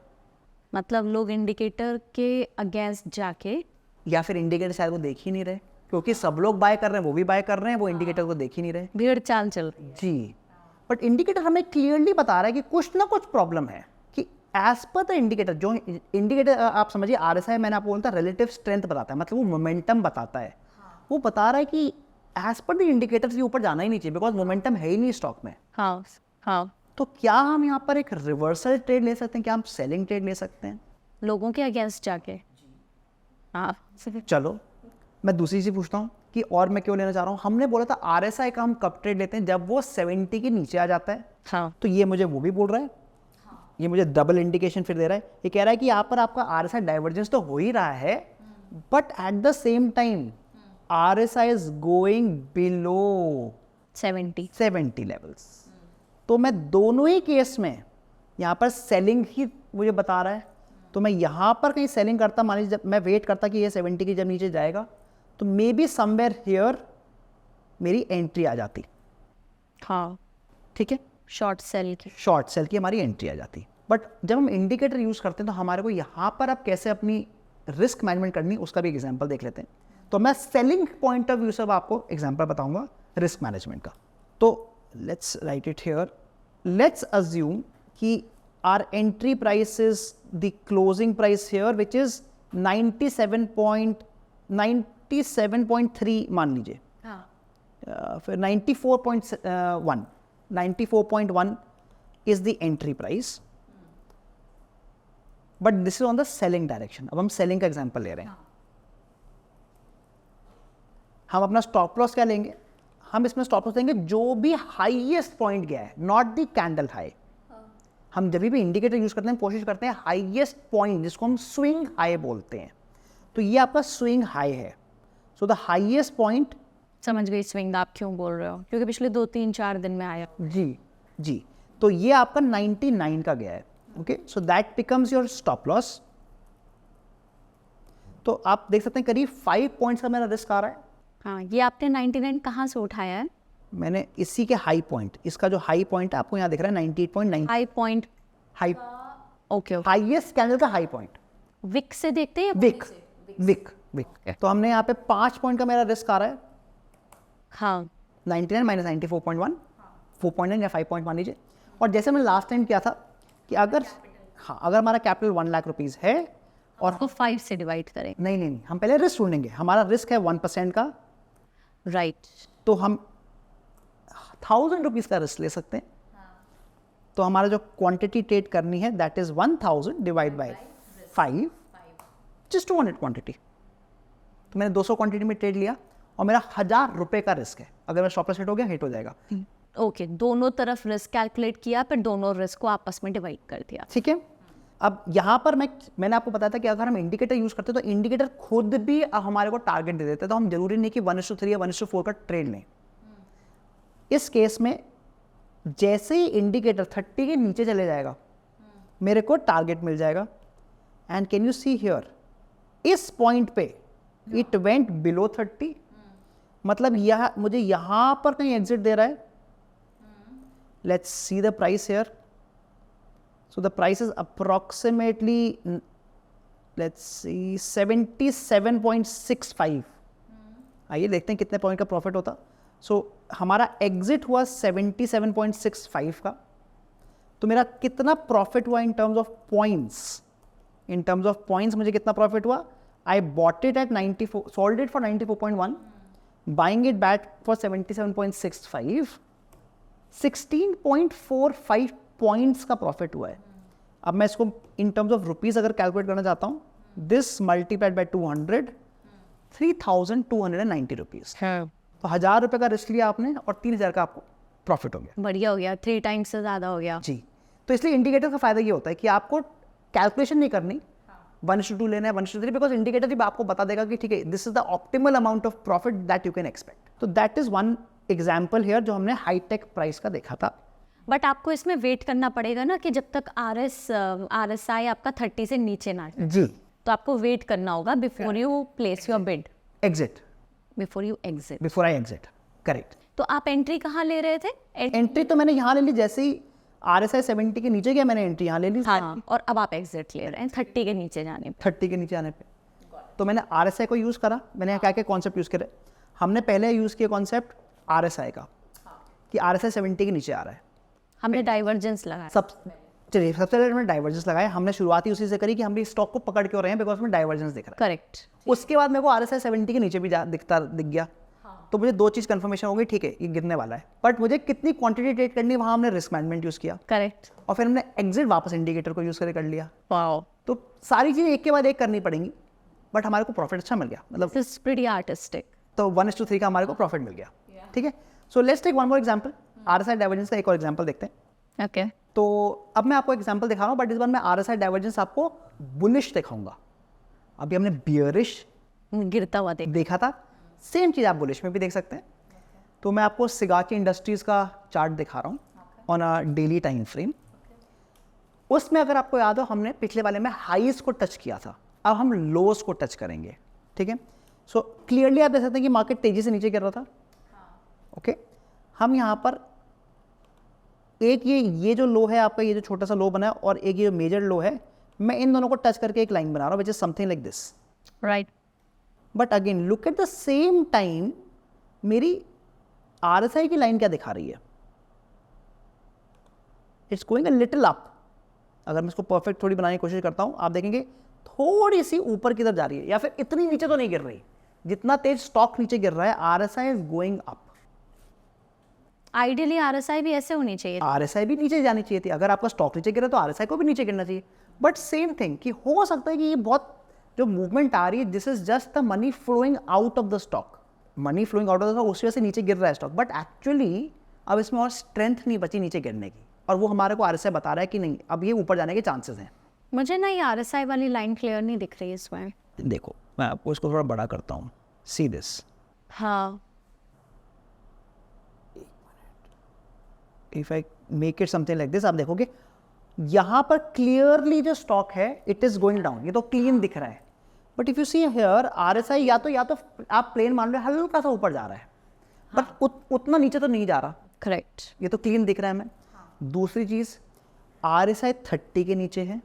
मतलब लोग इंडिकेटर के अगेंस्ट जाके, या फिर इंडिकेटर शायद वो देख ही नहीं रहे, क्योंकि सब लोग बाय कर रहे हैं, वो भी बाय कर रहे हैं, वो इंडिकेटर को देख ही नहीं रहे। भीड़ चाल चल रही है। जी, बट इंडिकेटर हमें क्लियरली बता रहा है कि कुछ ना कुछ प्रॉब्लम है, कि एज पर द इंडिकेटर, जो इंडिकेटर आप समझिए RSI मैंने आपको बोलता है रिलेटिव स्ट्रेंथ बताता है, मतलब वो मोमेंटम बताता है। वो बता रहा है कि एज पर द इंडिकेटर ये ऊपर जाना ही नहीं चाहिए बिकॉज मोमेंटम है ही नहीं स्टॉक में। हाँ हाँ, तो क्या हम यहाँ पर एक रिवर्सल ट्रेड ले सकते हैं? क्या हम सेलिंग ट्रेड ले सकते हैं लोगों के अगेंस्ट जाके? हाँ। चलो मैं दूसरी चीज पूछता हूँ कि और मैं क्यों लेना चाह रहा हूँ। हमने बोला था RSI का हम कब ट्रेड लेते हैं? जब वो 70 के नीचे आ जाता है। हाँ, तो ये मुझे वो भी बोल रहा है, ये मुझे डबल इंडिकेशन फिर दे रहा है। ये कह रहा है कि यहाँ पर आपका RSI डाइवर्जेंस तो हो ही रहा है, but at the same time RSI is going below 70 levels. तो मैं दोनों ही केस में यहाँ पर सेलिंग ही मुझे बता रहा है, तो मैं यहाँ पर कहीं सेलिंग करता, मान लीजिए जब मैं वेट करता कि ये 70 की जब नीचे जाएगा तो मे बी समवेयर हियर मेरी एंट्री आ जाती। हाँ, ठीक है, शॉर्ट सेल की। शॉर्ट सेल की हमारी एंट्री आ जाती। बट जब हम इंडिकेटर यूज करते हैं तो हमारे को यहाँ पर अब कैसे अपनी रिस्क मैनेजमेंट करनी उसका भी एग्जांपल देख लेते हैं। तो मैं सेलिंग पॉइंट ऑफ व्यू से आपको एग्जांपल बताऊंगा रिस्क मैनेजमेंट का। तो let's write it here. Let's assume कि our entry price is the closing price here which is 97.3 मान लीजिए। हाँ, फिर 94.1 is the entry price, but this is on the selling direction. अब हम selling का एग्जांपल ले रहे हैं। हम अपना स्टॉप लॉस क्या लेंगे? हम इसमें स्टॉप लॉस लेंगे जो भी हाईएस्ट पॉइंट गया है, नॉट द कैंडल हाई। हम जब भी इंडिकेटर यूज करते हैं कोशिश करते हैं हाईएस्ट पॉइंट, जिसको हम स्विंग हाई बोलते हैं। तो ये आपका स्विंग हाई है। सो द हाईएस्ट पॉइंट, समझ गई स्विंग आप क्यों बोल रहे हो, क्योंकि पिछले 2-3-4 दिन में आया। जी जी, तो ये आपका 99 का गया है। Okay, so that becomes your stop loss. तो आप देख सकते हैं करीब 5 पॉइंट्स का मेरा रिस्क आ रहा है। हाँ, ये आपने 99 कहाँ से उठाया है? मैंने इसी के हाई पॉइंट, इसका जो हाई पॉइंट है आपको यहाँ दिख रहा है 98.9 high point. High, okay, highest candle का हाई पॉइंट। विक से देखते हैं या विक विक विक। तो हमने यहाँ पे 5 पॉइंट का मेरा रिस्क आ रहा है। हाँ, 99 माइनस 94.1, 4.9 या 5 पॉइंट मान लीजिए। और जैसे मैंने लास्ट टाइम किया था कि अगर अगर हमारा कैपिटल 1 लाख रुपीज़ है और उसको 5 से डिवाइड करें। नहीं, हम पहले रिस्क ढूंढेंगे। हमारा रिस्क है 1% का, राइट। तो हम 1000 रुपीज़ का रिस्क ले सकते हैं। तो हमारा जो क्वांटिटी ट्रेड करनी है that is 1000 divide by 5, just 200 quantity. तो मैंने 200 क्वांटिटी में ट्रेड लिया और मेरा 1000 रुपये का रिस्क है। अगर मेरा स्टॉप लॉस हिट हो गया, हिट हो जाएगा। ओके, दोनों तरफ रिस्क कैलकुलेट किया, फिर दोनों रिस्क को आपस में डिवाइड कर दिया। ठीक है। अब यहाँ पर मैंने आपको बताया था कि अगर हम इंडिकेटर यूज करते हैं तो इंडिकेटर खुद भी हमारे को टारगेट दे देता है। तो हम जरूरी नहीं कि 1:3 या 1:4 का ट्रेड लें। इस केस में जैसे ही इंडिकेटर 30 के नीचे चले जाएगा मेरे को टारगेट मिल जाएगा। And can you see here, इस पॉइंट पे इट वेंट बिलो 30, मतलब मुझे यहाँ पर कहीं एग्जिट दे रहा है। Let's see the price here. So the price is approximately, let's see, 77.65. आइए देखते हैं कितने पॉइंट का प्रॉफिट होता. सो हमारा एग्जिट हुआ 77.65 का. तो मेरा कितना प्रॉफिट हुआ in terms of points? In terms of points मुझे कितना प्रॉफिट हुआ? I bought it at 94, sold it for 94.1, buying it back for 77.65, 16.45 points का प्रॉफिट हुआ है. अब मैं इसको इन टर्म्स ऑफ रुपीज अगर कैलकुलेट करना चाहता हूँ, दिस मल्टीप्लाइड बाय 200, 3,290 रुपीज. तो 1,000 रुपये का रिस्क लिया आपने और 3,000 का आपको प्रॉफिट हो गया. बढ़िया हो गया, 3 टाइम्स से ज़्यादा हो गया. जी. तो इसलिए इंडिकेटर का फायदा ये होता है कि आपको कैलकुलेशन नहीं करनी, 1:2 लेना है, 1:3, बिकॉज इंडिकेटर भी आपको बता देगा कि ठीक है, this is the optimal amount of profit that you can expect. तो that is one example here जो हमने हाईटेक प्राइस का देखा था. बट आपको इसमें वेट करना पड़ेगा ना कि जब तक RSI आपका 30 से नीचे ना जाए. जी. तो आपको वेट करना होगा before you place your bid, exit, before you exit. Before I exit. Correct. तो आप एंट्री कहाँ ले रहे थे? एंट्री तो मैंने यहाँ ले ली, जैसे ही RSI 70 के नीचे गया मैंने एंट्री यहाँ ले ली. हाँ, और अब आप एग्जिट ले रहे हैं 30 के नीचे जाने पे. 30 के नीचे आने पे. तो मैंने RSI को यूज़ करा. मैंने क्या क्या कॉन्सेप्ट यूज़ करे? हमने पहले यूज़ किया कॉन्सेप्ट RSI का, कि RSI 70 के नीचे आ रहा है. हमने डाइवर्जेंस लगाया. चलिए सबसे पहले हमने डाइवर्जेंस लगाया. हमने शुरुआत ही उसी से करी कि हम भी स्टॉक को पकड़ क्यों रहे हैं, बिकॉज में डाइवर्जेंस दिख रहा है. करेक्ट. उसके बाद मेरे को RSI 70 के नीचे भी दिख गया. तो मुझे 2 चीज़ कंफर्मेशन हो गई, ठीक है ये गिरने वाला है, बट मुझे कितनी क्वांटिटी ट्रेड करनी है वहाँ हमने रिस्क मैनेजमेंट यूज़ किया. करेक्ट. और फिर हमने एग्जिट वापस इंडिकेटर को यूज़ करके कर लिया. वाओ. तो सारी चीज़ें एक के बाद एक करनी पड़ेंगी, बट हमारे को प्रॉफिट अच्छा मिल गया. मतलब दिस इज प्रीटी आर्टिस्टिक. तो 1:3 का हमारे को प्रॉफिट मिल गया. ठीक है. So let's take one more example. RSI divergence का एक और एग्जांपल देखते हैं. ओके. तो अब मैं आपको एग्जांपल दिखा रहा हूँ, बट इस बार मैं RSI डाइवर्जेंस आपको बुलिश दिखाऊंगा. अभी हमने बियरिश गिरता हुआ देखा था, सेम चीज़ आप बुलिश में भी देख सकते हैं. तो मैं आपको सिगाची इंडस्ट्रीज़ का चार्ट दिखा रहा हूँ on a daily time frame. उसमें अगर आपको याद हो, हमने पिछले वाले में हाईज को टच किया था, अब हम लोज को टच करेंगे. ठीक है. सो क्लियरली आप देख सकते हैं कि मार्केट तेजी से नीचे गिर रहा था. ओके. हम यहाँ पर एक ये जो लो है आपका, ये जो छोटा सा लो बना है, और एक ये मेजर लो है, मैं इन दोनों को टच करके एक लाइन बना रहा हूँ, which is something like this. Right. But again look at the same time, मेरी RSI की लाइन क्या दिखा रही है? It's going a little up. अगर मैं इसको परफेक्ट थोड़ी बनाने की कोशिश करता हूँ, आप देखेंगे थोड़ी सी ऊपर की तरफ जा रही है, या फिर इतनी नीचे तो नहीं गिर रही. जितना तेज स्टॉक नीचे गिर रहा है, RSI is going up. Ideally RSI भी ऐसे होनी चाहिए. RSI भी नीचे जानी चाहिए थी. अगर आपका स्टॉक नीचे गिरा तो RSI को भी नीचे गिरना चाहिए. बट सेम थिंग, कि हो सकता है कि ये बहुत जो मूवमेंट आ रही है, this is just the money flowing out of the stock. Money flowing out of the stock, उस वजह से नीचे गिर रहा है स्टॉक. बट एक्चुअली अब इसमें और स्ट्रेंथ नहीं बची नीचे गिरने की, और वो हमारे को RSI बता रहा है कि नहीं, अब ये ऊपर जाने के चांसेस हैं. मुझे ना ये RSI वाली लाइन क्लियर नहीं दिख रही है इसमें. देखो मैं आपको इसको थोड़ा बड़ा करता हूँ. See this. हाँ. If I make it something like this, आप देखोगे यहाँ पर क्लियरली जो स्टॉक है इट इज गोइंग डाउन. ये तो क्लीन दिख रहा है. But if you see here, RSI या तो आप प्लेन मान लो हल्का सा ऊपर जा रहा है, बट उतना नीचे तो नहीं जा रहा. करेक्ट. ये तो क्लीन दिख रहा है हमें. दूसरी चीज, RSI 30 के नीचे है.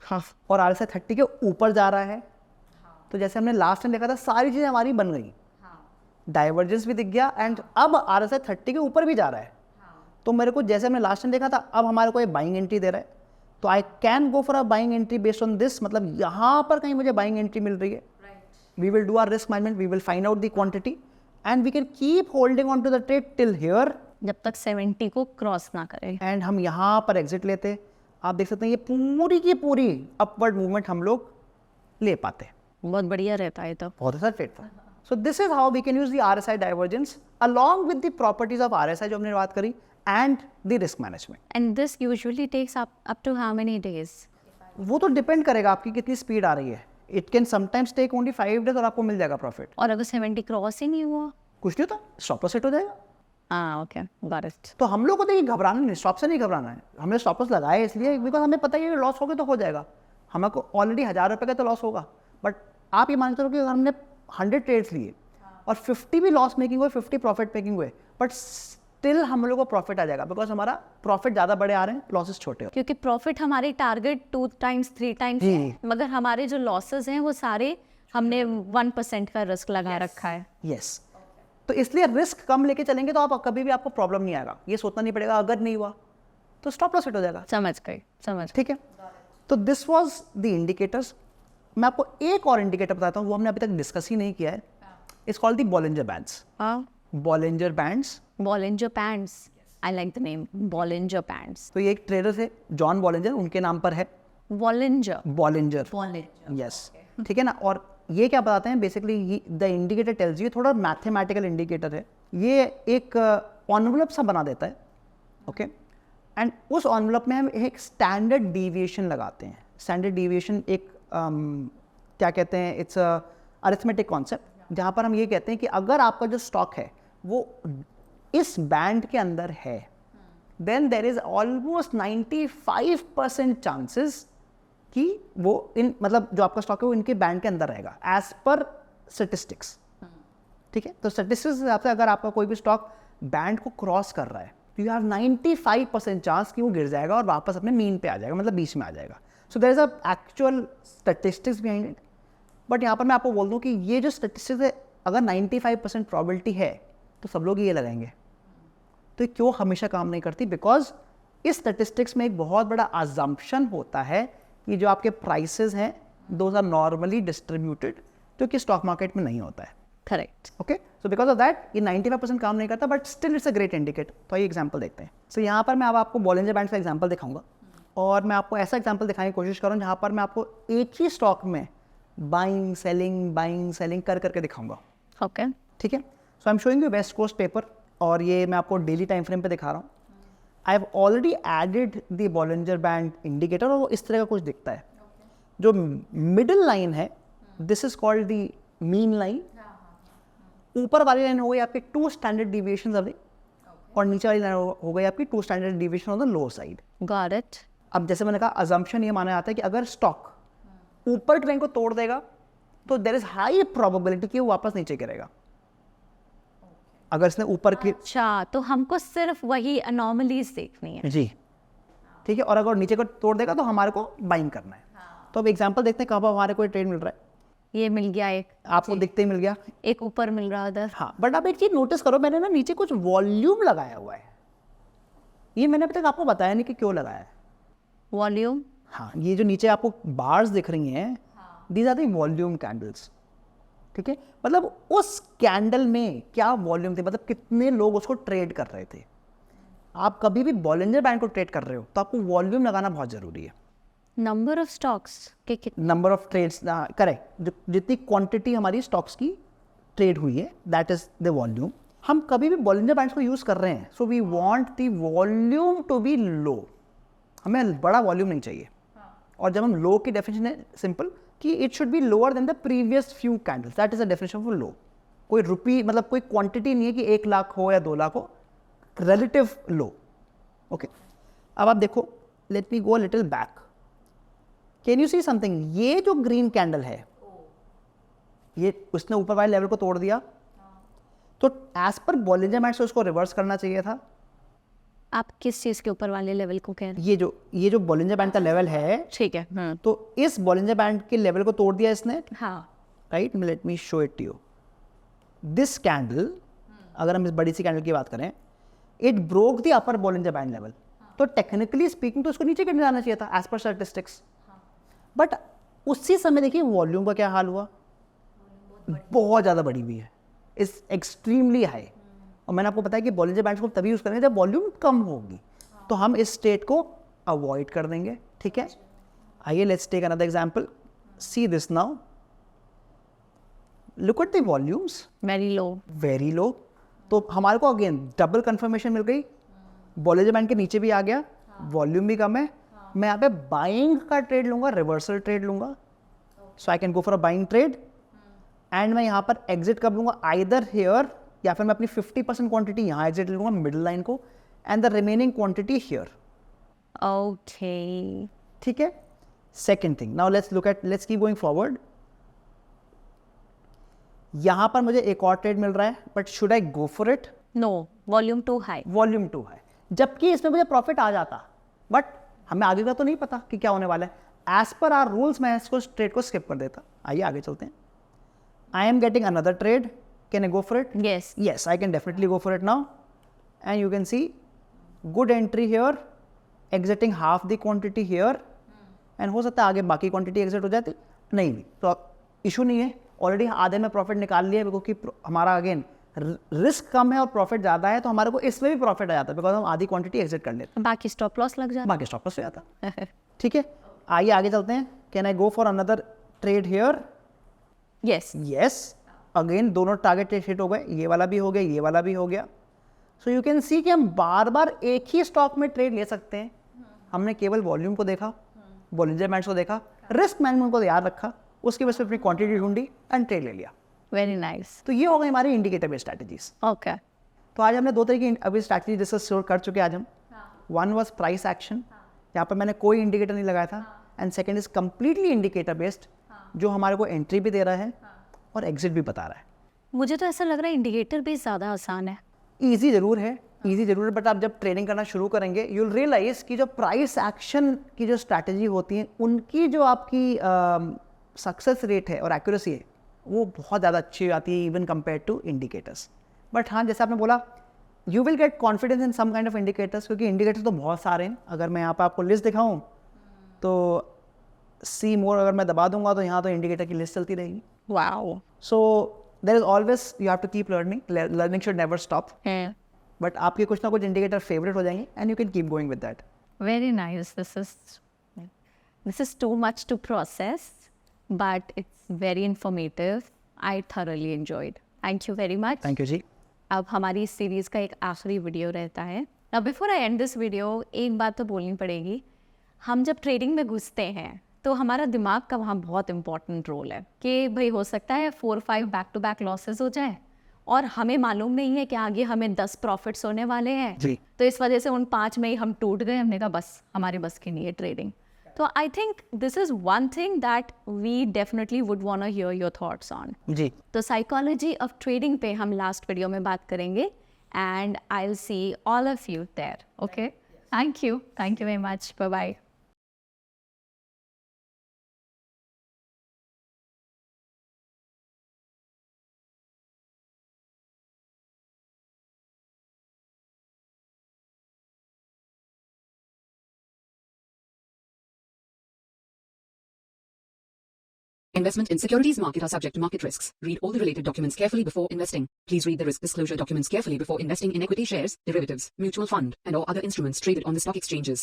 हाँ. और RSI 30 के ऊपर जा रहा है. तो जैसे हमने लास्ट टाइम देखा था, सारी चीजें हमारी बन गई. डाइवर्जेंस भी दिख गया, एंड अब RSI 30 के ऊपर भी जा रहा है. तो मेरे को जैसे हमने लास्ट टाइम देखा था, अब हमारे को ये बाइंग एंट्री दे रहा है. तो आई can go for a buying entry based on this. मतलब यहाँ पर कहीं मुझे बाइंग एंट्री मिल रही है. We will do our risk management, we will find out the quantity, and we can keep holding on to the trade till here, जब तक 70 को क्रॉस ना करे. एंड हम यहाँ पर एग्जिट लेते. आप देख सकते हैं ये पूरी की पूरी अपवर्ड मूवमेंट हम लोग ले पाते. बहुत बढ़िया रहता है. तो बहुत अच्छा ट्रेड था. So this is how we can use the RSI divergence along with the properties of RSI जो हमने बात करी, and the risk management. And this usually takes up to how many days? वो तो डिपेंड करेगा आपकी कितनी स्पीड आ रही है. It can sometimes take only 5 days और आपको मिल जाएगा प्रॉफिट. और अगर 70 क्रॉस ही नहीं हुआ? कुछ नहीं होता, स्टॉप लॉस सेट हो जाएगा. हाँ. Okay, got it. तो हम लोग को देखिए घबराना नहीं, स्टॉप से नहीं घबराना है. हमने स्टॉप लॉस लगाया इसलिए बिकॉज हमें पता है ये लॉस हो गया तो हो जाएगा. हमको ऑलरेडी 1,000 रुपये का तो लॉस होगा. बट आप ये मान चलो कि अगर हमने 100 ट्रेड्स लिए और 50 भी लॉस मेकिंग हुए, 50 प्रॉफिट मेकिंग हुए, बट स्टिल हम लोग को प्रॉफिट आ जाएगा, बिकॉज हमारा प्रॉफिट ज़्यादा बड़े आ रहे हैं, लॉसेस छोटे हो। क्योंकि प्रॉफिट हमारी टारगेट 2 times 3 times जी। है, मगर हमारे जो लॉसेस हैं वो सारे हमने 1% का रिस्क लगा रखा है। यस, तो इसलिए रिस्क कम लेके चलेंगे तो आप कभी भी आपको प्रॉब्लम नहीं आएगा, ये सोचना नहीं पड़ेगा अगर नहीं हुआ तो स्टॉप लॉस हिट हो जाएगा। समझ गई। ठीक है, तो दिस वाज द इंडिकेटर्स। मैं आपको एक और इंडिकेटर बताता हूँ, वो हमने अभी तक डिस्कस ही नहीं किया है। It's called the Bollinger bands. Bollinger bands, Bollinger pants, I like the name Bollinger pants. तो ये एक ट्रेडर थे जॉन बॉलिंजर, उनके नाम पर है बॉलिंजर। यस, ठीक है ना। और ये क्या बताते हैं basically, the indicator tells you, थोड़ा मैथमेटिकल इंडिकेटर है, ये एक एनवलप सा बना देता है, ओके। एंड उस एनवलप में हम एक स्टैंडर्ड डिविएशन लगाते हैं। स्टैंडर्ड डिविएशन एक क्या कहते हैं, इट्स अरिथमेटिक कॉन्सेप्ट, जहाँ पर हम ये कहते हैं कि अगर आपका जो स्टॉक है वो इस बैंड के अंदर है, then there is almost 95% chances कि वो इन मतलब जो आपका स्टॉक है वो इनके बैंड के अंदर रहेगा एज पर स्टेटिस्टिक्स। ठीक है, तो स्टेटिस्टिक्स के हिसाब से अगर आपका कोई भी स्टॉक बैंड को क्रॉस कर रहा है तो यू हैव 95% चांस कि वो गिर जाएगा और वापस अपने मीन पे आ जाएगा, मतलब बीच में आ जाएगा। So there is a actual statistics behind it. But यहाँ पर मैं आपको बोल दूँ कि ये जो स्टेटिस्टिक्स है, अगर 95% प्रोबेबिलिटी है तो सब लोग ये लगाएंगे, तो ये क्यों हमेशा काम नहीं करती? बिकॉज इस स्टेटिस्टिक्स में एक बहुत बड़ा अजम्पशन होता है कि जो आपके प्राइसेस हैं दोज आर नॉर्मली डिस्ट्रीब्यूटेड, जो कि स्टॉक मार्केट में नहीं होता है। Correct. Okay, so because of that ये 95% काम नहीं करता, but still it's a great indicator. तो ये एग्जांपल देखते हैं। सो यहाँ पर मैं अब आपको बॉलिंजर बैंड का एग्जांपल दिखाऊंगा, और मैं आपको ऐसा एग्जांपल दिखाने की कोशिश करूँ जहाँ पर मैं आपको एक ही स्टॉक में बाइंग सेलिंग कर करके दिखाऊंगा। ओके, ठीक है। So I am showing you west coast paper, और ये मैं आपको डेली टाइम फ्रेम पे दिखा रहा हूँ। I have already added the Bollinger band indicator, और वो इस तरह का कुछ दिखता है। जो मिडिल लाइन है, this is called the mean line. ऊपर वाली लाइन हो गई आपके 2 स्टैंडर्ड डिविएशंस अभी, और नीचे वाली लाइन हो गई आपकी 2 standard deviation on the lower side. Got it. अब जैसे मैंने कहा, अजम्पशन ये माना जाता है कि अगर स्टॉक ऊपर की लाइन को तोड़ देगा तो देयर इज हाई प्रोबेबिलिटी कि वो वापस नीचे गिरेगा। अगर इसने ऊपर की, अच्छा, तो हमको सिर्फ वही अनोमलीज देखनी है। जी ठीक है, और अगर नीचे को तोड़ देगा तो हमारे को बाइंग करना है। तो अब एग्जांपल देखते हैं कहाँ पर हमारे को ट्रेड मिल रहा है। ये मिल गया एक, आपको दिखते ही मिल गया, एक ऊपर मिल रहा उधर। हाँ। बट आप एक चीज नोटिस करो, मैंने ना नीचे कुछ वॉल्यूम लगाया हुआ है। ये मैंने अभी तक आपको बताया नहीं कि क्यों लगाया है। वॉल्यूम, हाँ, ये जो नीचे आपको बार्स दिख रही हैं, these are the volume candles. ठीक है, मतलब उस कैंडल में क्या वॉल्यूम थे, मतलब कितने लोग उसको ट्रेड कर रहे थे। आप कभी भी बॉलिंजर बैंड को ट्रेड कर रहे हो तो आपको वॉल्यूम लगाना बहुत जरूरी है। नंबर ऑफ स्टॉक्स के कितने, नंबर ऑफ ट्रेड्स, करेक्ट, जितनी क्वांटिटी हमारी स्टॉक्स की ट्रेड हुई है, दैट इज द वॉल्यूम। हम कभी भी बॉलिंजर बैंड्स को यूज कर रहे हैं, so we want the volume to be low. हमें बड़ा वॉल्यूम नहीं चाहिए। और जब हम लो की डेफिनेशन है सिंपल, कि it should be lower than the previous few candles, that is the definition of low. कोई रुपी, मतलब कोई क्वांटिटी नहीं है कि 1 लाख हो या 2 लाख हो, रिलेटिव लो। ओके, अब आप देखो, let me go little back. Can you see something? ये जो ग्रीन कैंडल है, ये उसने ऊपर वाले लेवल को तोड़ दिया, तो एज पर बॉलिंजर बैंड से उसको रिवर्स करना चाहिए था। आप किस चीज के ऊपर वाले लेवल को कह रहे हैं? ये जो बॉलिंजर बैंड का लेवल है, ठीक है, तो इस बॉलिंजर बैंड के लेवल को तोड़ दिया इसने, हाँ। Right. Let me show it to you. This candle, अगर हम इस बड़ी सी कैंडल की बात करें, it broke the upper Bollinger band level. तो टेक्निकली स्पीकिंग तो उसको नीचे गिरने जाना चाहिए था एज पर स्टैटिस्टिक्स। बट उसी समय देखिए वॉल्यूम का क्या हाल हुआ, बहुत ज़्यादा बढ़ी हुई है, इज एक्सट्रीमली हाई। और मैंने आपको बताया कि बॉलिंजर बैंड्स को तभी यूज़ करेंगे जब वॉल्यूम कम होगी, तो हम इस स्टेट को अवॉइड कर देंगे। ठीक है, आइए let's take another example. See this now, look at the volumes, very low. तो हमारे को अगेन डबल कंफर्मेशन मिल गई, बॉलिंजर बैंड के नीचे भी आ गया, वॉल्यूम भी कम है। मैं यहाँ पे बाइंग का ट्रेड लूंगा, रिवर्सल ट्रेड लूंगा, so I can go for a buying trade. And मैं यहाँ पर एग्जिट कब लूंगा, आइदर हियर, या फिर मैं अपनी 50% क्वांटिटी यहाँ एग्जिट लूंगा मिडिल लाइन को, and the remaining quantity here. Okay, ठीक है। Second thing, now let's keep going forward. यहाँ पर मुझे एक और ट्रेड मिल रहा है, but should I go for it? No, volume too high. Volume 2 है, जबकि इसमें मुझे प्रॉफिट आ जाता, बट हमें आगे का तो नहीं पता कि क्या होने वाला है। एज पर आर रूल्स मैं इसको ट्रेड को स्किप कर देता। आइए आगे चलते हैं। I am getting another trade, can I go for it? Yes, Yes, I can definitely go for it now. And you can see good entry here, exiting half the quantity here. And हो सकता है आगे बाकी quantity exit हो जाती, नहीं भी तो इशू नहीं है। ऑलरेडी आधे में प्रॉफिट निकाल लिया, क्योंकि हमारा अगेन रिस्क कम है और प्रॉफिट ज़्यादा है, तो हमारे को इसमें भी प्रॉफिट आ जाता है, बिकॉज हम आधी क्वांटिटी एग्जिट कर लेते बाकी स्टॉप लॉस लग हैं, जाता। बाकी स्टॉप लॉस हो जाता है। ठीक है, आइए आगे चलते हैं। Can I go for another trade here? Yes, yes, again दोनों टारगेट हिट हो गए, ये वाला भी हो गया, ये वाला भी हो गया। सो यू कैन सी कि हम बार बार एक ही स्टॉक में ट्रेड ले सकते हैं। हमने केवल वॉल्यूम को देखा, बॉलिंजर बैंड्स को देखा, रिस्क मैनेजमेंट को याद रखा, उसकी वजह से अपनी क्वांटिटी ढूंढी एंड ट्रेड ले लिया। Very nice. तो ये हो गई हमारी इंडिकेटर बेस्ड स्ट्रैटेजीज। ओके, तो आज हमने दो तरह की अभी स्ट्रैटेजी डिस्कस कर चुके हैं आज हम। वन वाज प्राइस एक्शन, यहाँ पर मैंने कोई इंडिकेटर नहीं लगाया था, and second is completely indicator based, जो हमारे को एंट्री भी दे रहा है और एग्जिट भी बता रहा है। मुझे तो ऐसा लग रहा है इंडिकेटर भी ज़्यादा आसान है। ईजी जरूर है, ईजी जरूर है, बट आप जब ट्रेडिंग करना शुरू करेंगे यू विल रियलाइज कि जो प्राइस एक्शन की जो स्ट्रैटेजी होती है, उनकी जो आपकी सक्सेस रेट है और एक्यूरेसी है, वो बहुत ज़्यादा अच्छी आती है even compare to indicators. But हाँ, जैसे आपने बोला, you will get confidence in some kind of indicators, क्योंकि इंडिकेटर्स तो बहुत सारे हैं। अगर मैं यहाँ पर आपको लिस्ट दिखाऊँ तो सी मोर अगर मैं दबा दूंगा तो यहाँ तो इंडिकेटर की लिस्ट चलती रहेगी। Wow. So there is always, you have to keep learning, learning should never stop. But आपके कुछ ना कुछ इंडिकेटर फेवरेट हो जाएंगे and you can keep going with that. Very nice. This is too much to process, but it's very informative. I thoroughly enjoyed. Thank you very much. Thank you जी। अब हमारी इस सीरीज़ का एक आखिरी video रहता है। अब before I and this video, एक बात तो बोलनी पड़ेगी। हम जब ट्रेडिंग में घुसते हैं तो हमारा दिमाग का वहाँ बहुत इंपॉर्टेंट रोल है कि भाई हो सकता है 4-5 बैक टू बैक लॉसेस हो जाए और हमें मालूम नहीं है कि आगे हमें 10 प्रॉफिट्स होने वाले हैं जी। तो इस वजह से उन 5 में ही हम टूट गए। हमने कहा बस हमारे बस की नहीं है ट्रेडिंग। तो I think this is one thing that we definitely would want to hear your thoughts on. जी। तो साइकोलॉजी ऑफ ट्रेडिंग पे हम लास्ट वीडियो में बात करेंगे and I will see all of you there. Okay, thank you very much, bye bye. Investment in securities market are subject to market risks. Read all the related documents carefully before investing. Please read the risk disclosure documents carefully before investing in equity shares, derivatives, mutual fund, and or other instruments traded on the stock exchanges.